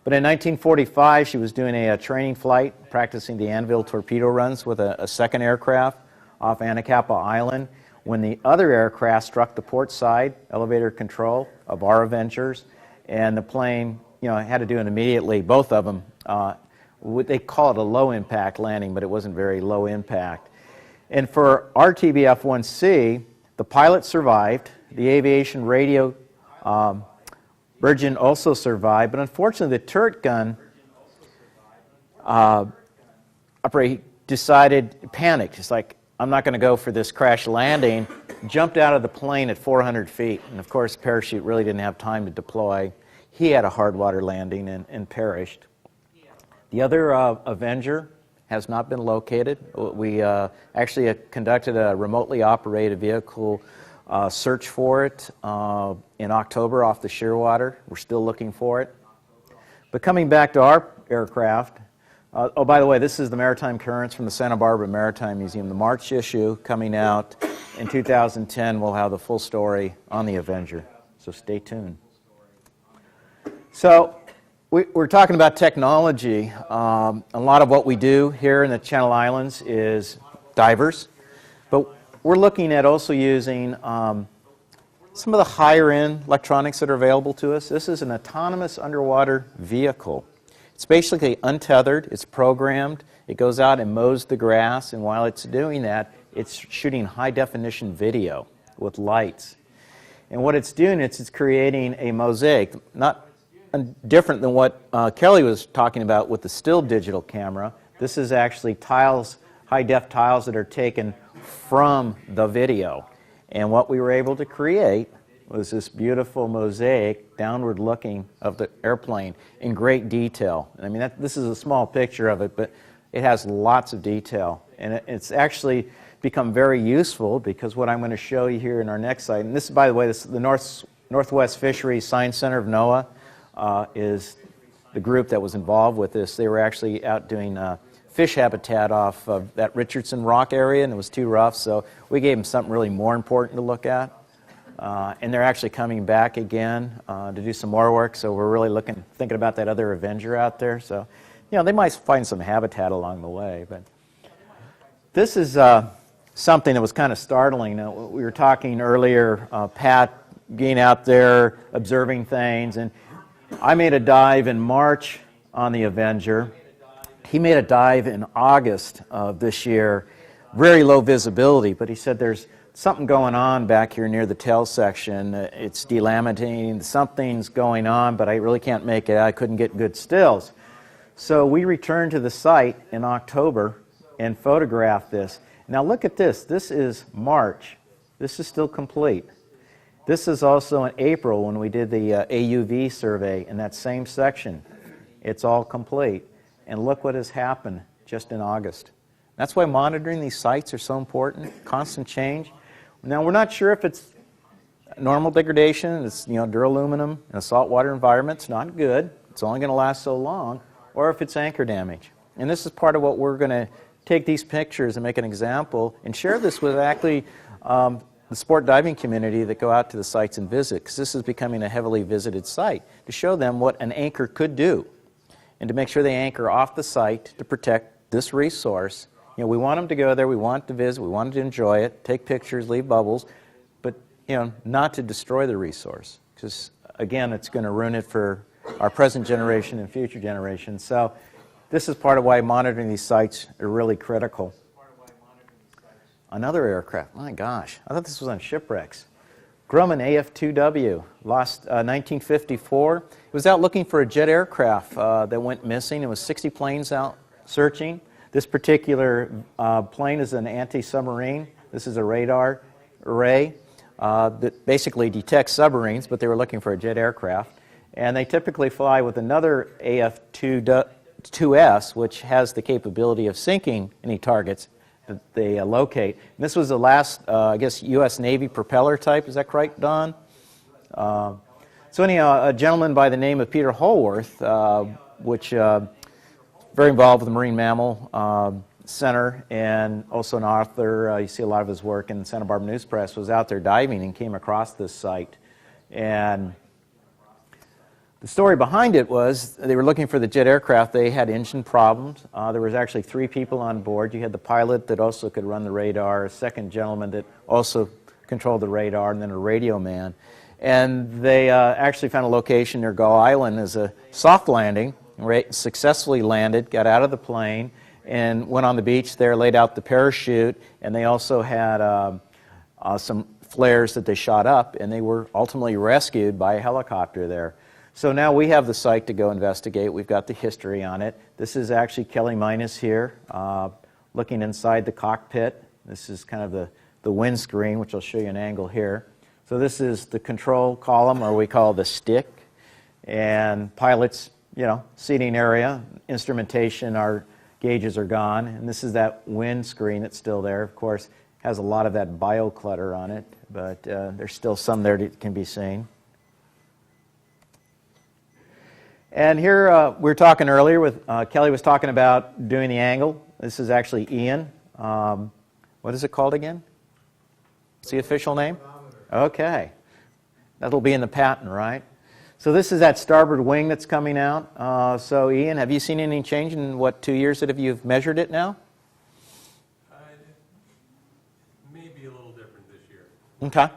S2: But in 1945, she was doing a training flight, practicing the Anvil torpedo runs with a second aircraft off Anacapa Island, when the other aircraft struck the port side elevator control of our Avengers, and the plane had to do it immediately. Both of them, they call it a low impact landing, but it wasn't very low impact. And for our TBF-1C, the pilot survived. The aviation radio Virgin also survived, but unfortunately the turret gun operator panicked. It's like, I'm not going to go for this crash landing. Jumped out of the plane at 400 feet, and of course parachute really didn't have time to deploy. He had a hard water landing and perished. The other Avenger has not been located. We actually conducted a remotely operated vehicle search for it in October off the Shearwater. We're still looking for it. But coming back to our aircraft, oh, by the way, this is the Maritime Currents from the Santa Barbara Maritime Museum. The March issue coming out in 2010 will have the full story on the Avenger, so stay tuned. So we're talking about technology. A lot of what we do here in the Channel Islands is divers, but we're looking at also using some of the higher-end electronics that are available to us. This is an autonomous underwater vehicle. It's basically untethered, it's programmed, it goes out and mows the grass, and while it's doing that, it's shooting high-definition video with lights. And what it's doing is it's creating a mosaic, not different than what Kelly was talking about with the still digital camera. This is actually tiles, high-def tiles that are taken from the video. And what we were able to create was this beautiful mosaic, downward looking, of the airplane in great detail. I mean, this is a small picture of it, but it has lots of detail. And it's actually become very useful, because what I'm going to show you here in our next site, and this is, by the way, this is the Northwest Fisheries Science Center of NOAA, is the group that was involved with this. They were actually out doing fish habitat off of that Richardson Rock area, and it was too rough, so we gave them something really more important to look at. And they're actually coming back again to do some more work, so we're really thinking about that other Avenger out there. So, they might find some habitat along the way. But this is something that was kind of startling. We were talking earlier, Pat being out there observing things, and I made a dive in March on the Avenger. He made a dive in August of this year, very low visibility, but he said there's something going on back here near the tail section. It's delaminating, something's going on, but I really can't make it out. I couldn't get good stills. So we returned to the site in October and photographed this. Now look at this. This is March. This is still complete. This is also in April when we did the AUV survey in that same section. It's all complete. And look what has happened just in August. That's why monitoring these sites are so important, constant change. Now we're not sure if it's normal degradation, it's duraluminum in a saltwater environment, it's not good, it's only going to last so long, or if it's anchor damage. And this is part of what we're going to take these pictures and make an example and share this with actually the sport diving community that go out to the sites and visit, because this is becoming a heavily visited site, to show them what an anchor could do and to make sure they anchor off the site to protect this resource. We want them to go there, we want to visit, we want them to enjoy it, take pictures, leave bubbles, but not to destroy the resource, because again, it's going to ruin it for our present generation and future generations. So this is part of why monitoring these sites are really critical. Another aircraft, my gosh, I thought this was on Shipwrecks. Grumman AF-2W, lost 1954. It was out looking for a jet aircraft that went missing. It was 60 planes out searching. This particular plane is an anti-submarine. This is a radar array that basically detects submarines, but they were looking for a jet aircraft. And they typically fly with another AF-2S, which has the capability of sinking any targets that they locate. And this was the last, I guess, U.S. Navy propeller type. Is that correct, Don? So anyhow, a gentleman by the name of Peter Holworth, which very involved with the Marine Mammal Center and also an author, you see a lot of his work in Santa Barbara News Press, was out there diving and came across this site. And the story behind it was they were looking for the jet aircraft. They had engine problems. There was actually 3 people on board. You had the pilot that also could run the radar, a second gentleman that also controlled the radar, and then a radio man. And they actually found a location near Gull Island as a soft landing, successfully landed, got out of the plane, and went on the beach there, laid out the parachute, and they also had some flares that they shot up, and they were ultimately rescued by a helicopter there. So now we have the site to go investigate. We've got the history on it. This is actually Kelly Minas here, looking inside the cockpit. This is kind of the windscreen, which I'll show you an angle here. So this is the control column, or we call the stick, and pilots, seating area, instrumentation, our gauges are gone, and this is that windscreen that's still there. Of course, has a lot of that bio-clutter on it, but there's still some there that can be seen. And here, we were talking earlier with, Kelly was talking about doing the angle. This is actually Ian. What is it called again? What's the official name? Okay. That'll be in the patent, right? So this is that starboard wing that's coming out. So Ian, have you seen any change in, 2 years that you've measured it now?
S3: It may be a little different this year.
S2: Okay.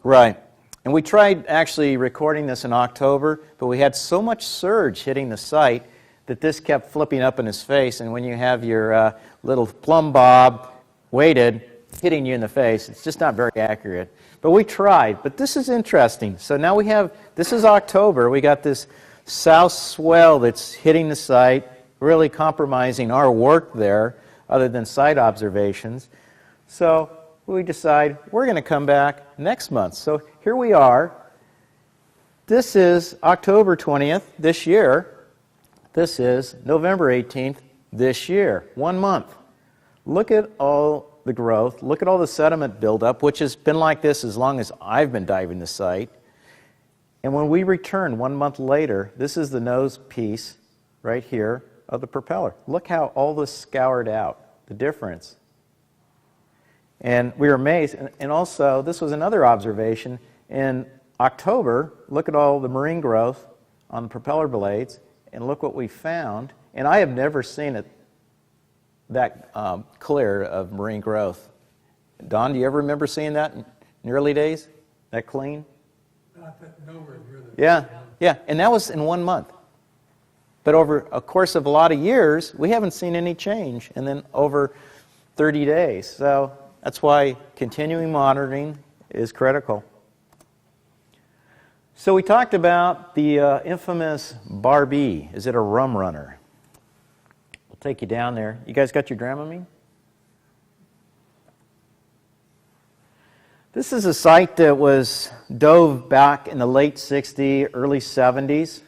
S2: Right. And we tried actually recording this in October, but we had so much surge hitting the site that this kept flipping up in his face. And when you have your little plumb bob weighted hitting you in the face, it's just not very accurate. But we tried. But this is interesting. So now we have, this is October, we got this south swell that's hitting the site, really compromising our work there, other than site observations. So we decide we're going to come back next month. So here we are. This is October 20th this year. This is November 18th this year. 1 month. Look at all the growth. Look at all the sediment buildup, which has been like this as long as I've been diving the site. And when we return 1 month later, this is the nose piece right here of the propeller. Look how all this scoured out, the difference. And we were amazed. And also, this was another observation. In October, look at all the marine growth on the propeller blades, and look what we found. And I have never seen it that clear of marine growth. Don, do you ever remember seeing that in the early days? That clean?
S3: Nowhere near the
S2: Yeah. And that was in 1 month. But over a course of a lot of years, we haven't seen any change. And then over 30 days. So that's why continuing monitoring is critical. So we talked about the infamous Barbie. Is it a rum runner? take you down there. You guys got your Dramamine? This is a site that was dove back in the late 60s, early 70s.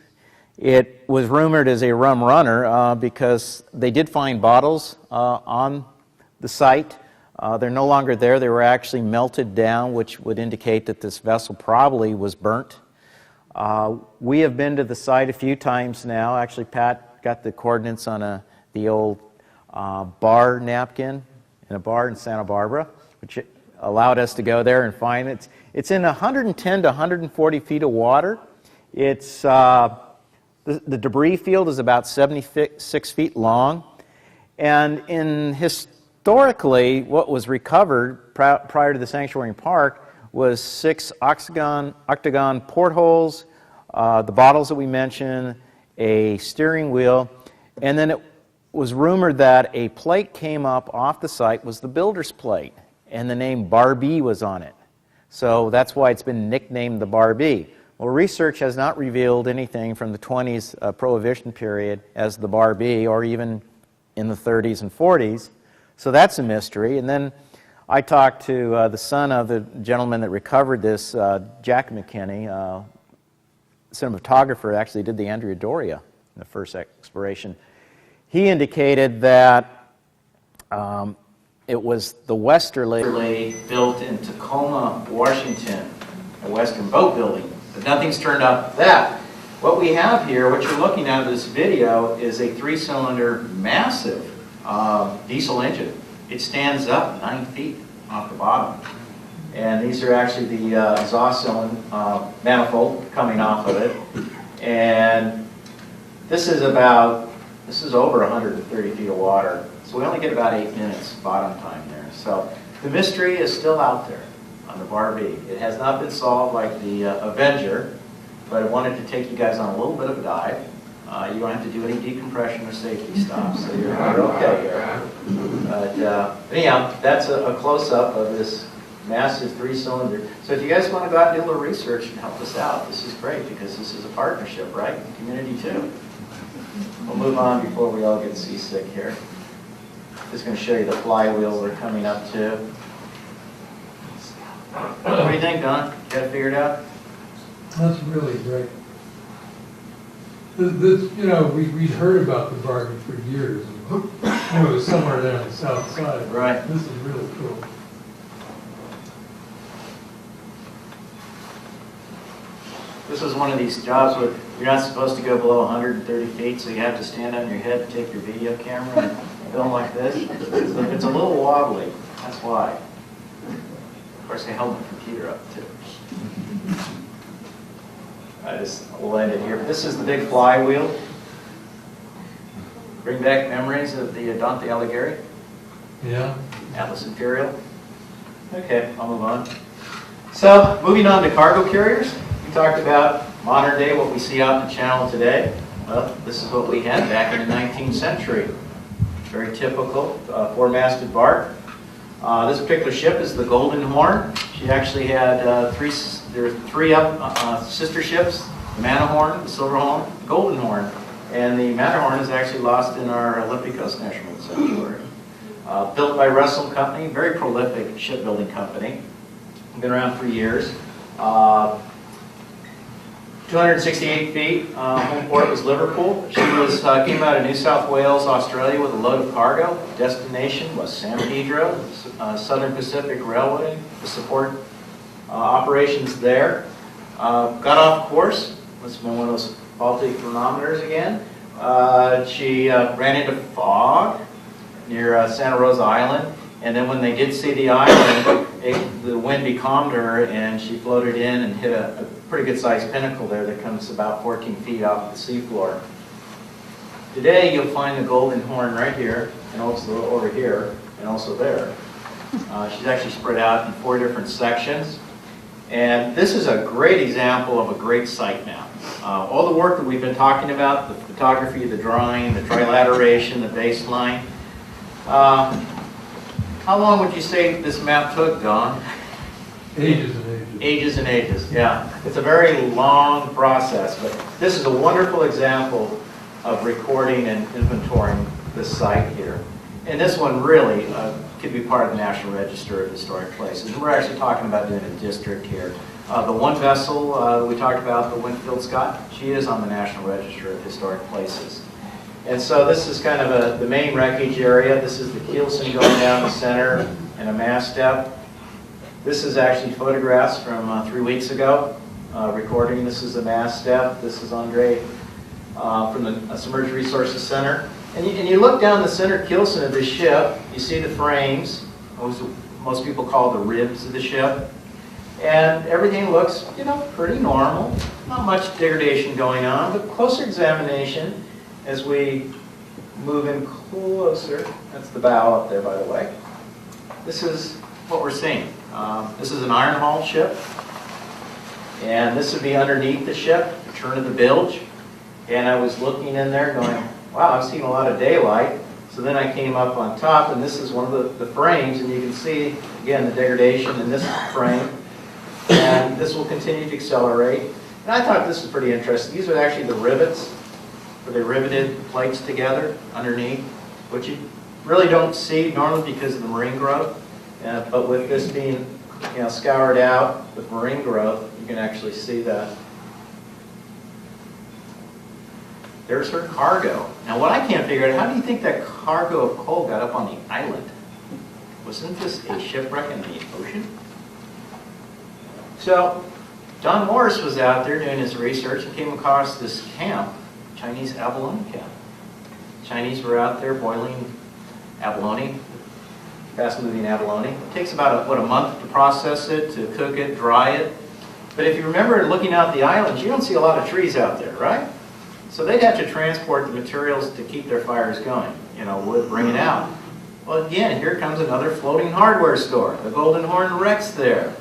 S2: It was rumored as a rum runner because they did find bottles on the site. They're no longer there. They were actually melted down, which would indicate that this vessel probably was burnt. We have been to the site a few times now. Actually, Pat got the coordinates on the old bar napkin in a bar in Santa Barbara, which allowed us to go there and find it. It's in 110 to 140 feet of water. It's the debris field is about 76 feet long, and historically, what was recovered prior to the sanctuary and park was 6 octagon portholes, the bottles that we mentioned, a steering wheel, and then it was rumored that a plate came up off the site, was the builder's plate, and the name Barbie was on it. So that's why it's been nicknamed the Barbie. Well, research has not revealed anything from the 20s Prohibition period as the Barbie, or even in the 30s and 40s. So that's a mystery. And then I talked to the son of the gentleman that recovered this, Jack McKinney, cinematographer, actually did the Andrea Doria in the first exploration. He indicated that it was the Westerly built in Tacoma, Washington, a Western boat building, but nothing's turned up that. What we have here, what you're looking at in this video, is a 3-cylinder massive diesel engine. It stands up 9 feet off the bottom. And these are actually the exhaust cylinder manifold coming off of it. And this is over 130 feet of water. So we only get about 8 minutes bottom time there. So the mystery is still out there on the Barbie. It has not been solved like the Avenger, but I wanted to take you guys on a little bit of a dive. You don't have to do any decompression or safety stops, so you're okay here. But anyhow, that's a close-up of this massive 3-cylinder. So if you guys want to go out and do a little research and help us out, this is great because this is a partnership, right? Community too. We'll move on before we all get seasick here. Just going to show you the flywheel we're coming up to. What do you think, Don? Got it figured out?
S3: That's really great. This, you know, we'd heard about the Barbie for years. It was somewhere there on the south side.
S2: Right.
S3: This is really cool.
S2: This is one of these jobs where you're not supposed to go below 130 feet, so you have to stand on your head and take your video camera and film like this. It's a little wobbly. That's why. Of course, I held my computer up too. I just landed here. This is the big flywheel. Bring back memories of the Dante Alighieri?
S3: Yeah.
S2: Atlas Imperial. Okay, I'll move on. So, moving on to cargo carriers. We talked about modern day, what we see out in the channel today. Well, this is what we had back in the 19th century. Very typical, 4-masted bark. This particular ship is the Golden Horn. She actually had there were 3 sister ships, the Matterhorn, the Silverhorn, the Golden Horn. And the Matterhorn is actually lost in our Olympic Coast National Sanctuary. Built by Russell Company, very prolific shipbuilding company. Been around for years. 268 feet. Home port was Liverpool. She came out of New South Wales, Australia, with a load of cargo. Destination was San Pedro, Southern Pacific Railway, to support operations there. Got off course. Must have been one of those faulty chronometers again. She ran into fog near Santa Rosa Island, and then when they did see the island, the wind becalmed her, and she floated in and hit a pretty good-sized pinnacle there that comes about 14 feet off the seafloor. Today, you'll find the Golden Horn right here, and also over here, and also there. She's actually spread out in 4 different sections. And this is a great example of a great site map. All the work that we've been talking about, the photography, the drawing, the trilateration, the baseline. How long would you say this map took, Don?
S3: Ages and ages.
S2: Ages and ages, yeah. It's a very long process, but this is a wonderful example of recording and inventorying this site here. And this one really could be part of the National Register of Historic Places. And we're actually talking about doing a district here. The one vessel we talked about, the Winfield Scott, she is on the National Register of Historic Places. And so this is kind of the main wreckage area. This is the keelson going down the center and a mast step. This is actually photographs from 3 weeks ago, recording. This is the mast step. This is Andre from the Submerged Resources Center. And you look down the center keelson of the ship, you see the frames, most people call the ribs of the ship, and everything looks, pretty normal. Not much degradation going on, but closer examination as we move in closer. That's the bow up there, by the way. This is what we're seeing. This is an iron hull ship, and this would be underneath the ship, the turn of the bilge. And I was looking in there going, wow, I've seen a lot of daylight. So then I came up on top, and this is one of the frames, and you can see, again, the degradation in this frame. And this will continue to accelerate. And I thought this was pretty interesting. These are actually the rivets, where they riveted the plates together underneath, which you really don't see normally because of the marine growth. But with this being scoured out with marine growth, you can actually see that. There's her cargo. Now what I can't figure out, how do you think that cargo of coal got up on the island? Wasn't this a shipwreck in the ocean? So Don Morris was out there doing his research and came across this camp, Chinese abalone camp. Chinese were out there boiling abalone, fast-moving abalone. It takes about a month to process it, to cook it, dry it. But if you remember looking out the islands, you don't see a lot of trees out there, right? So they'd have to transport the materials to keep their fires going. Wood, bring it out. Well, again, here comes another floating hardware store. The Golden Horn wrecks there.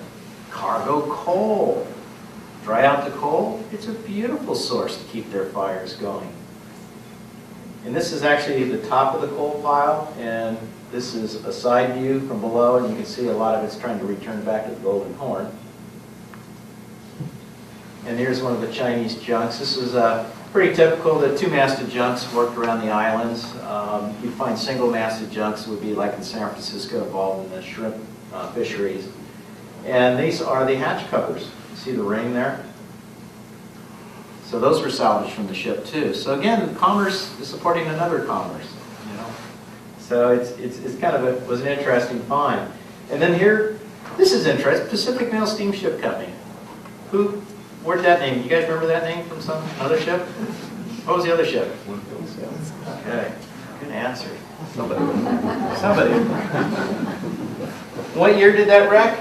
S2: Cargo coal. Dry out the coal. It's a beautiful source to keep their fires going. And this is actually the top of the coal pile, and this is a side view from below, and you can see a lot of it's trying to return back to the Golden Horn. And here's one of the Chinese junks. This is pretty typical. The two-masted junks worked around the islands. You'd find single-masted junks would be like in San Francisco, involved in the shrimp fisheries. And these are the hatch covers. You see the ring there? So those were salvaged from the ship too. So again, commerce is supporting another commerce. So it's kind of was an interesting find. And then here, this is interesting. Pacific Mail Steamship Company. Where'd that name? You guys remember that name from some other ship? What was the other ship? Okay, good answer. Somebody. What year did that wreck?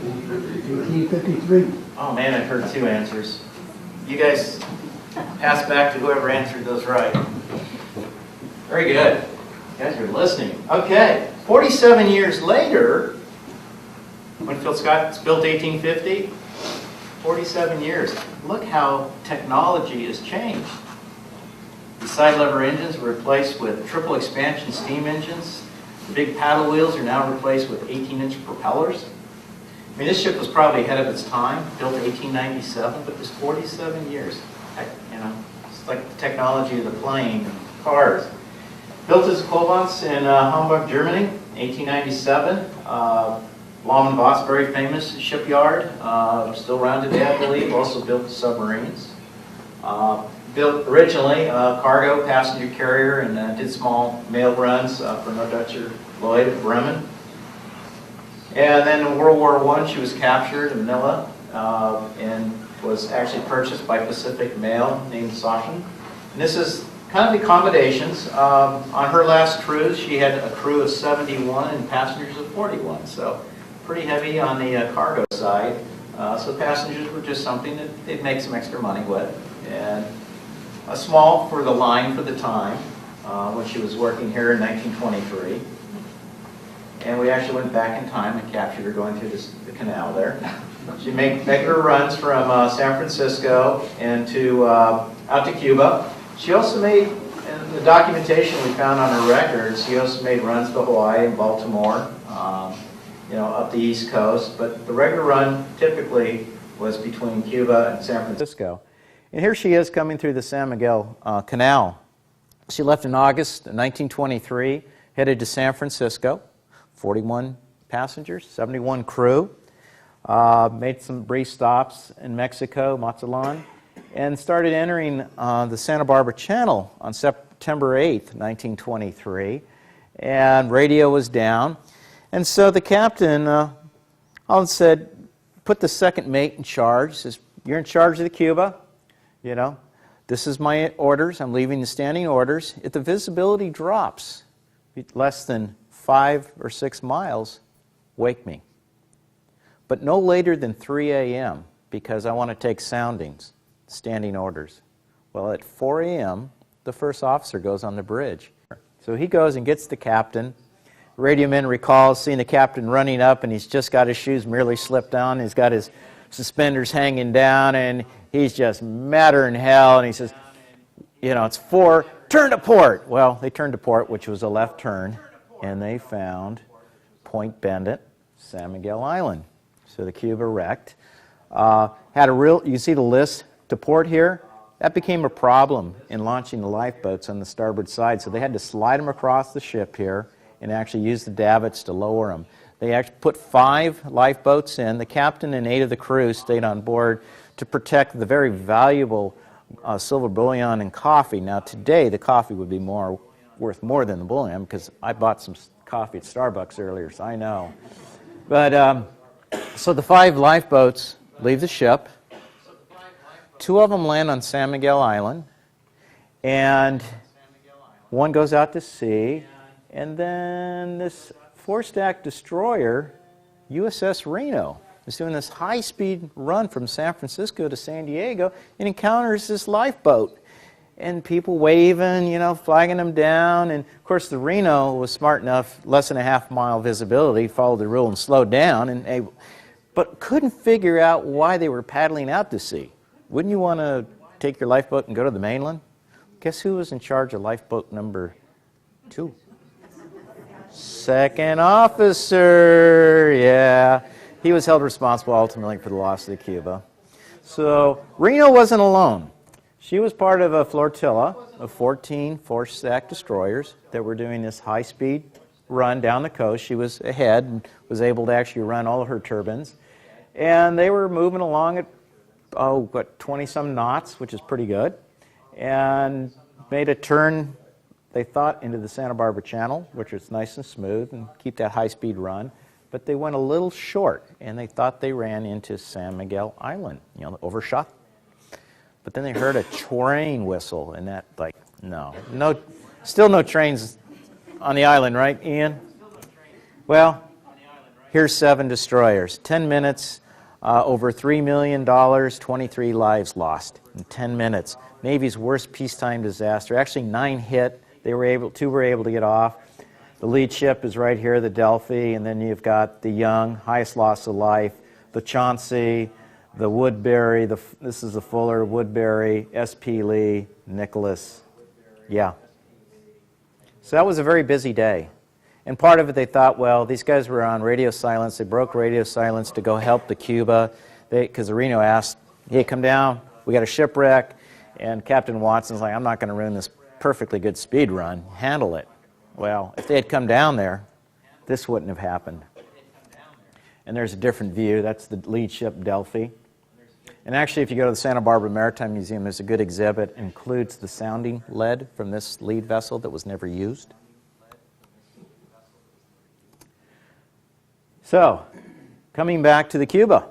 S4: 1853.
S2: Oh man, I've heard two answers. You guys pass back to whoever answered those right. Very good. You guys are listening. Okay, 47 years later, Winfield Scott, it's built 1850. 47 years. Look how technology has changed. The side lever engines were replaced with triple expansion steam engines. The big paddle wheels are now replaced with 18-inch propellers. I mean, this ship was probably ahead of its time, built in 1897, but it's 47 years. It's like the technology of the plane and cars. Built as Koblenz in Hamburg, Germany, 1897. Lom and Voss, very famous shipyard, still around today, I believe. Also built submarines. Built originally cargo, passenger carrier, and did small mail runs for Norddeutscher Lloyd of Bremen. And then in World War I, she was captured in Manila and was actually purchased by Pacific Mail, named Sachin. And this is kind of the accommodations. On her last cruise, she had a crew of 71 and passengers of 41. So pretty heavy on the cargo side. So passengers were just something that they'd make some extra money with. And a small for the line for the time when she was working here in 1923. And we actually went back in time and captured her going through the canal there. She'd make her runs from San Francisco and out to Cuba. She also made, in the documentation we found on her records, she also made runs to Hawaii and Baltimore. Up the East Coast, but the regular run typically was between Cuba and San Francisco. And here she is coming through the San Miguel Canal. She left in August 1923, headed to San Francisco, 41 passengers, 71 crew, made some brief stops in Mexico, Mazatlan, and started entering the Santa Barbara Channel on September 8th, 1923, and radio was down. And so the captain all said, put the second mate in charge, says, you're in charge of the Cuba, you know, this is my orders, I'm leaving the standing orders. If the visibility drops less than 5 or 6 miles, wake me. But no later than 3 a.m. because I want to take soundings, standing orders. Well, at 4 a.m., the first officer goes on the bridge. So he goes and gets the captain. Radioman recalls seeing the captain running up, and he's just got his shoes merely slipped on. He's got his suspenders hanging down, and he's just madder than hell. And he says, you know, it's 4, turn to port. Well, they turned to port, which was a left turn, and they found Point Bennett, San Miguel Island. So the Cuba wrecked. Had a real, you see the list to port here? That became a problem in launching the lifeboats on the starboard side. So they had to slide them across the ship here and actually use the davits to lower them. They actually put 5 lifeboats in. The captain and 8 of the crew stayed on board to protect the very valuable silver bullion and coffee. Now today the coffee would be worth more than the bullion because I bought some coffee at Starbucks earlier, so I know. But so the 5 lifeboats leave the ship. 2 of them land on San Miguel Island, and 1 goes out to sea, and then this 4-stack destroyer, USS Reno, is doing this high-speed run from San Francisco to San Diego and encounters this lifeboat. And people waving, you know, flagging them down. And, of course, the Reno was smart enough, less than a half-mile visibility, followed the rule and slowed down, but couldn't figure out why they were paddling out to sea. Wouldn't you want to take your lifeboat and go to the mainland? Guess who was in charge of lifeboat number 2? Second officer, yeah. He was held responsible ultimately for the loss of the Cuba. So Reno wasn't alone. She was part of a flotilla of 14 4-stack destroyers that were doing this high-speed run down the coast. She was ahead and was able to actually run all of her turbines. And they were moving along at, 20-some knots, which is pretty good, and made a turn, they thought, into the Santa Barbara Channel, which is nice and smooth, and keep that high-speed run. But they went a little short, and they thought they ran into San Miguel Island, you know, overshot. But then they heard a train whistle, and that, like, no, still no trains on the island, right, Ian? Well, here's 7 destroyers. 10 minutes, over $3 million, 23 lives lost in 10 minutes. Navy's worst peacetime disaster. Actually, 9 hit. 2 were able to get off. The lead ship is right here, the Delphi, and then you've got the Young, highest loss of life, the Chauncey, the Woodbury, this is the Fuller, Woodbury, S.P. Lee, Nicholas. Yeah. So that was a very busy day. And part of it, they thought, well, these guys were on radio silence. They broke radio silence to go help the Cuba. Because the Reno asked, hey, come down. We got a shipwreck. And Captain Watson's like, I'm not going to ruin this perfectly good speed run. Handle it. Well, if they had come down there, this wouldn't have happened. And there's a different view. That's the lead ship, Delphi. And actually, if you go to the Santa Barbara Maritime Museum, there's a good exhibit. It includes the sounding lead from this lead vessel that was never used. So, coming back to the Cuba.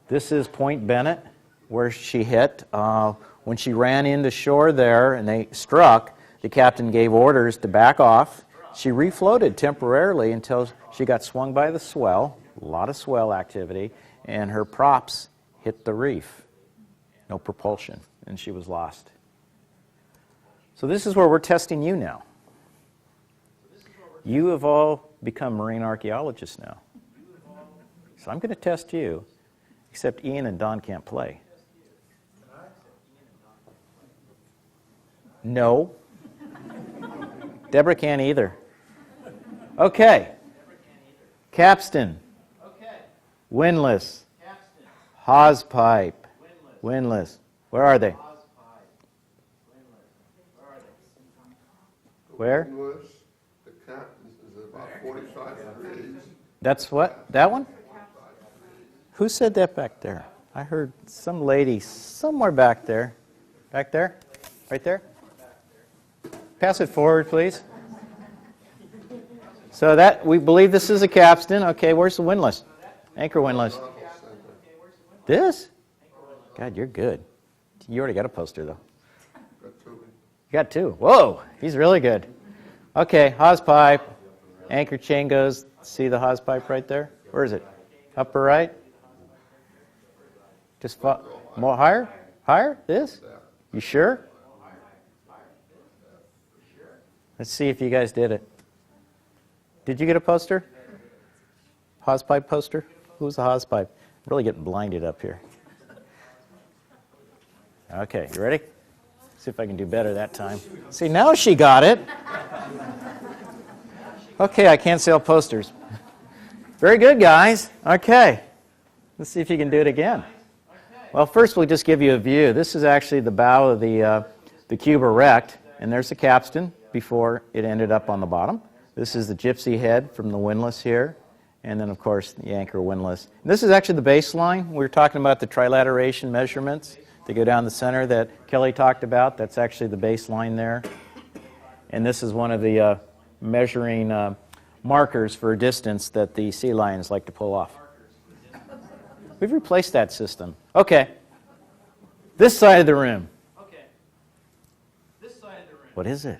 S2: This is Point Bennett, where she hit. When she ran into shore there and they struck, the captain gave orders to back off. She refloated temporarily until she got swung by the swell, a lot of swell activity, and her props hit the reef. No propulsion, and she was lost. So this is where we're testing you now. You have all become marine archaeologists now. So I'm going to test you, except Ian and Don can't play. No. Deborah can't either. Okay. Capstan. Windlass. Hawse pipe. Windlass. Where are they? Where?
S4: English, the captain's is about 45 degrees.
S2: That's what? That one? Who said that back there? I heard some lady somewhere back there. Back there? Right there? Pass it forward, please. So that, we believe this is a capstan. Okay, where's the windlass? Anchor windlass. This? God, you're good. You already got a poster, though. You got two. Whoa, he's really good. Okay, hawse pipe. Anchor chain goes. See the hawse pipe right there? Where is it? Upper right? Just more higher? Higher? This? You sure? Let's see if you guys did it. Did you get a poster? Hawse pipe poster? Who's the hawse pipe? I'm really getting blinded up here. Okay, you ready? See if I can do better that time. See, now she got it. Okay, I can't sell posters. Very good, guys. Okay. Let's see if you can do it again. Well, first we'll just give you a view. This is actually the bow of the cube erect, and there's the capstan before it ended up on the bottom. This is the gypsy head from the windlass here, and then, of course, the anchor windlass. And this is actually the baseline. We were talking about the trilateration measurements that go down the center that Kelly talked about. That's actually the baseline there. And this is one of the measuring markers for distance that the sea lions like to pull off. We've replaced that system. Okay. This side of the room.
S5: Okay. This side of the room.
S2: What is it?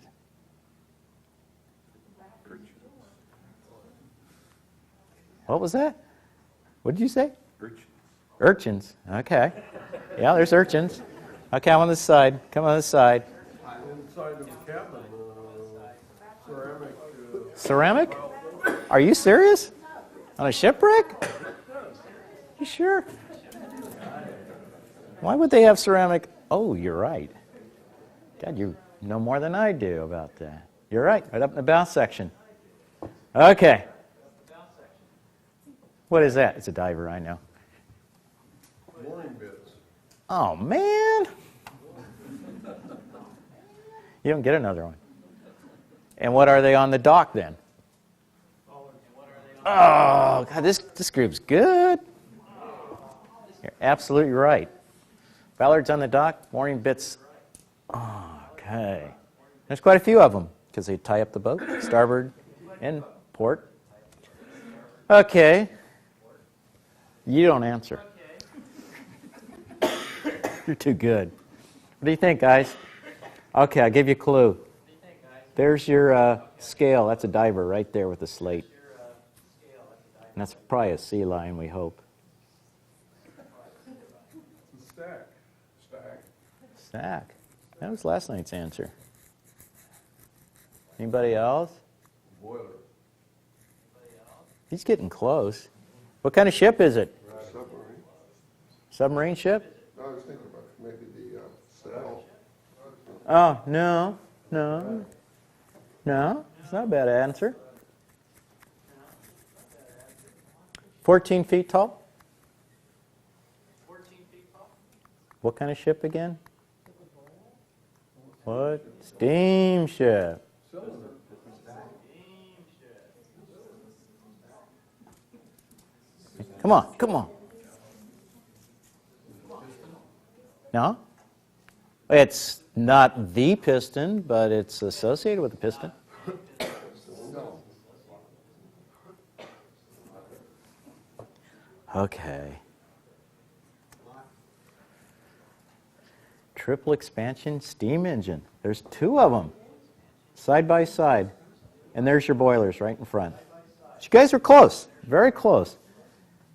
S2: What was that? What did you say?
S4: Urchins.
S2: Urchins. Okay. Yeah, there's urchins. Okay, I'm on this side. Come on this side.
S4: Inside of the cabin, ceramic.
S2: Ceramic? Are you serious? On a shipwreck? You sure? Why would they have ceramic? Oh, you're right. God, you know more than I do about that. You're right up in the bow section. Okay. What is that? It's a diver, I know.
S4: Mooring bits.
S2: Oh, man. You don't get another one. And what are they on the dock then? Oh, God, this group's good. You're absolutely right. Ballards on the dock, mooring bits. Oh, okay. There's quite a few of them because they tie up the boat, starboard and port. Okay. You don't answer. You're too good. What do you think, guys? Okay, I'll give you a clue. There's your scale. That's a diver right there with the slate. And that's probably a sea lion, we hope.
S4: Stack.
S2: Stack. That was last night's answer. Anybody else?
S4: Boiler.
S2: He's getting close. What kind of ship is it?
S4: Submarine.
S2: Submarine ship?
S4: I was thinking about maybe the sail.
S2: Oh, no. No. No. It's not a bad answer. 14 feet tall?
S5: 14 feet tall.
S2: What kind of ship again? What? Steamship. Come on, come on. No? It's not the piston, but it's associated with the piston. Okay. Triple expansion steam engine. There's two of them, side by side. And there's your boilers right in front. You guys are close, very close.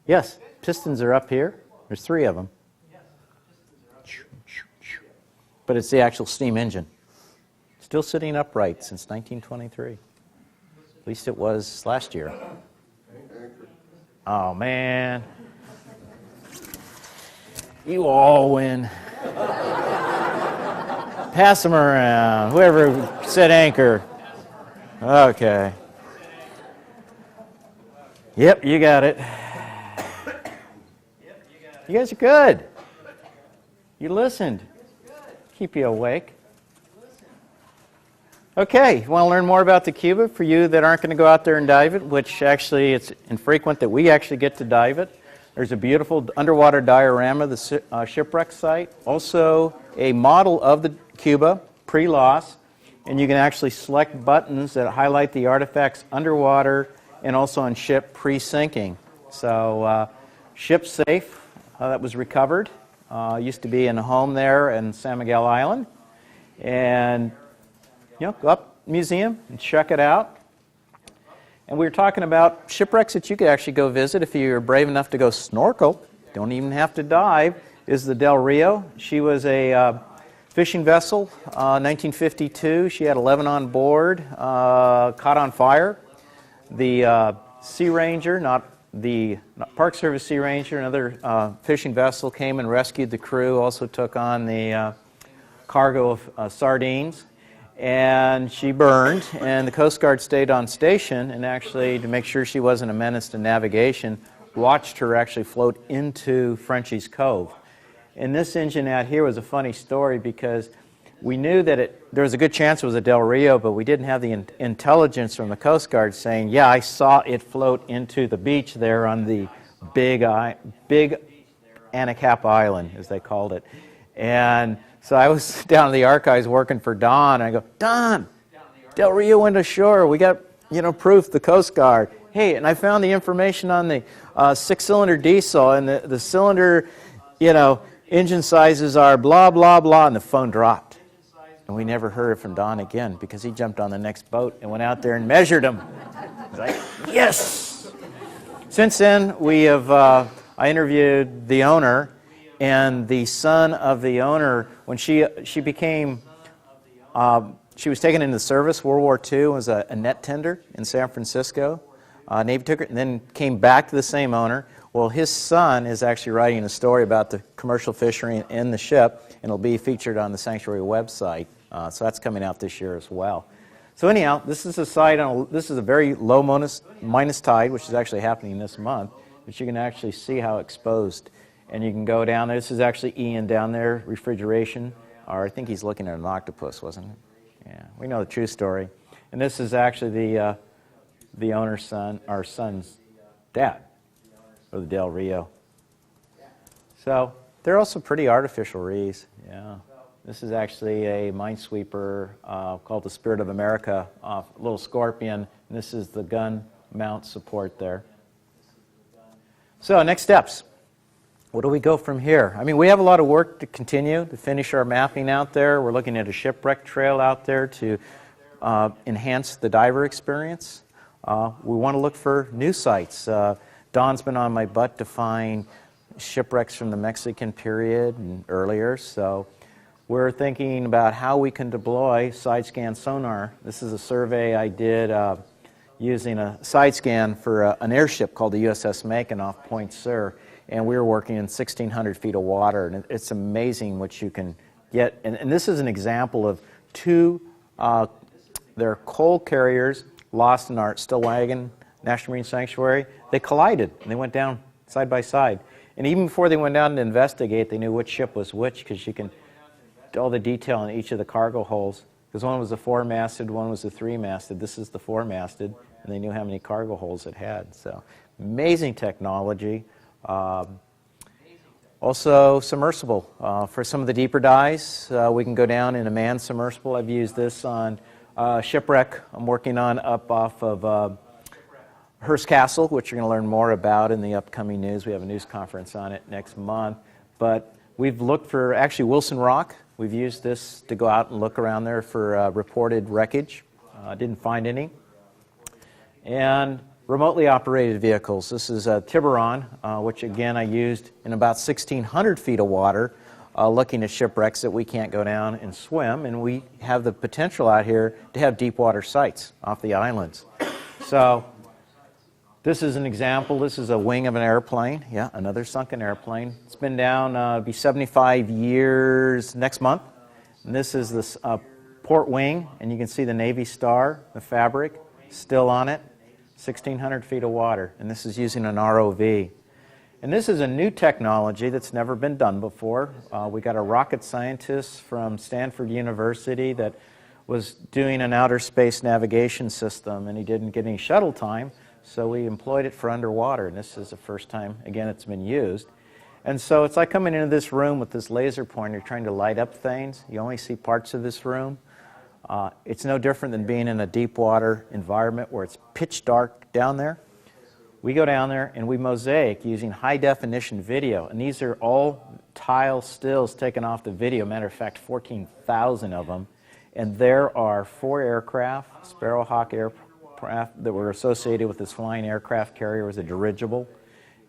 S2: Yes, pistons are up here. There's three of them. But it's the actual steam engine. Still sitting upright since 1923. At least it was last year. Oh, man. You all win. Pass them around. Whoever said anchor. Okay. Yep, you got it. You guys are good. You listened. Keep you awake. Okay, you want to learn more about the Cuba for you that aren't going to go out there and dive it, which actually it's infrequent that we actually get to dive it. There's a beautiful underwater diorama of the shipwreck site. Also a model of the Cuba pre-loss, and you can actually select buttons that highlight the artifacts underwater and also on ship pre-sinking. So ship safe, that was recovered. Used to be in a home there in San Miguel Island. And go up museum and check it out. And we were talking about shipwrecks that you could actually go visit if you're brave enough to go snorkel. Don't even have to dive. Is the Del Rio. She was a fishing vessel, 1952. She had 11 on board, caught on fire. The Sea Ranger, not Park Service Sea Ranger, another fishing vessel, came and rescued the crew, also took on the cargo of sardines. And she burned, and the Coast Guard stayed on station and actually, to make sure she wasn't a menace to navigation, watched her actually float into Frenchie's Cove. And this engine out here was a funny story because we knew that there was a good chance it was a Del Rio, but we didn't have the intelligence from the Coast Guard saying, yeah, I saw it float into the beach there on the big Anacapa Island, as they called it. And so I was down in the archives working for Don, and I go, Don, Del Rio went ashore. We got, proof, the Coast Guard. Hey, and I found the information on the six-cylinder diesel, and the cylinder, engine sizes are blah, blah, blah, and the phone dropped. And we never heard from Don again because he jumped on the next boat and went out there and measured them. I was like, yes! Since then, we have, I interviewed the owner, and the son of the owner, when she became, she was taken into service, World War II, was a net tender in San Francisco. Navy took her, and then came back to the same owner. Well, his son is actually writing a story about the commercial fishery in the ship, and it'll be featured on the Sanctuary website. So that's coming out this year as well. So anyhow, this is a site this is a very low minus tide, which is actually happening this month, but you can actually see how exposed. And you can go down there. This is actually Ian down there, refrigeration. Or I think he's looking at an octopus, wasn't it? Yeah, we know the true story. And this is actually the owner's son, our son's dad, of the Del Rio. So they're also pretty artificial reefs. Yeah. This is actually a minesweeper called the Spirit of America, a little scorpion. And this is the gun mount support there. So next steps. Where do we go from here? I mean, we have a lot of work to continue to finish our mapping out there. We're looking at a shipwreck trail out there to enhance the diver experience. We want to look for new sites. Don's been on my butt to find shipwrecks from the Mexican period and earlier, so we're thinking about how we can deploy side-scan sonar. This is a survey I did using a side scan for an airship called the USS Macon off Point Sur. And we were working in 1,600 feet of water, and it's amazing what you can get. And this is an example of two, their coal carriers lost in our Stillwagon National Marine Sanctuary. They collided, and they went down side by side. And even before they went down to investigate, they knew which ship was which, because you can all the detail in each of the cargo holds. Because one was the four-masted, one was the three-masted. This is the four-masted, and they knew how many cargo holds it had. So amazing technology. Also submersible. For some of the deeper dives, we can go down in a manned submersible. I've used this on shipwreck I'm working on up off of Hearst Castle, which you're going to learn more about in the upcoming news. We have a news conference on it next month. But we've looked for, actually, Wilson Rock. We've used this to go out and look around there for reported wreckage. Didn't find any. And remotely operated vehicles. This is a Tiburon, which again I used in about 1,600 feet of water, looking at shipwrecks that we can't go down and swim, and we have the potential out here to have deep water sites off the islands. So this is an example. This is a wing of an airplane. Yeah, another sunken airplane. It's been down, it'll be 75 years next month. And this is this port wing, and you can see the Navy Star, the fabric, still on it. 1,600 feet of water, and this is using an ROV. And this is a new technology that's never been done before. We got a rocket scientist from Stanford University that was doing an outer space navigation system, and he didn't get any shuttle time, so we employed it for underwater, and this is the first time, again, it's been used. And so it's like coming into this room with this laser pointer trying to light up things. You only see parts of this room. It's no different than being in a deep water environment where it's pitch dark down there. We go down there and we mosaic using high definition video, and these are all tile stills taken off the video. Matter of fact, 14,000 of them. And there are 4 aircraft, Sparrowhawk aircraft, that were associated with this flying aircraft carrier as a dirigible.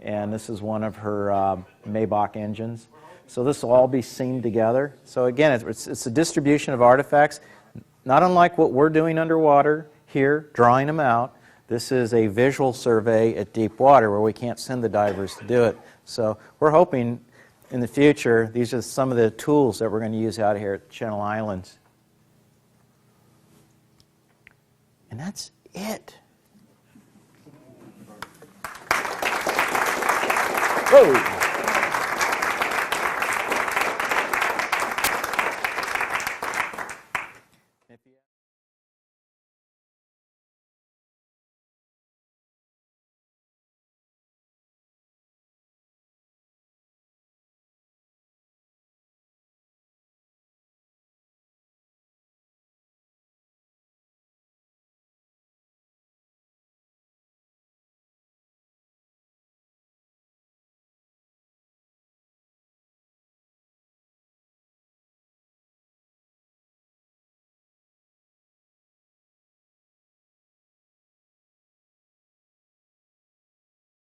S2: And this is one of her Maybach engines. So this will all be seen together. So again, it's a distribution of artifacts, not unlike what we're doing underwater here, drawing them out. This is a visual survey at deep water where we can't send the divers to do it. So we're hoping in the future, these are some of the tools that we're going to use out here at Channel Islands. And that's it. Whoa!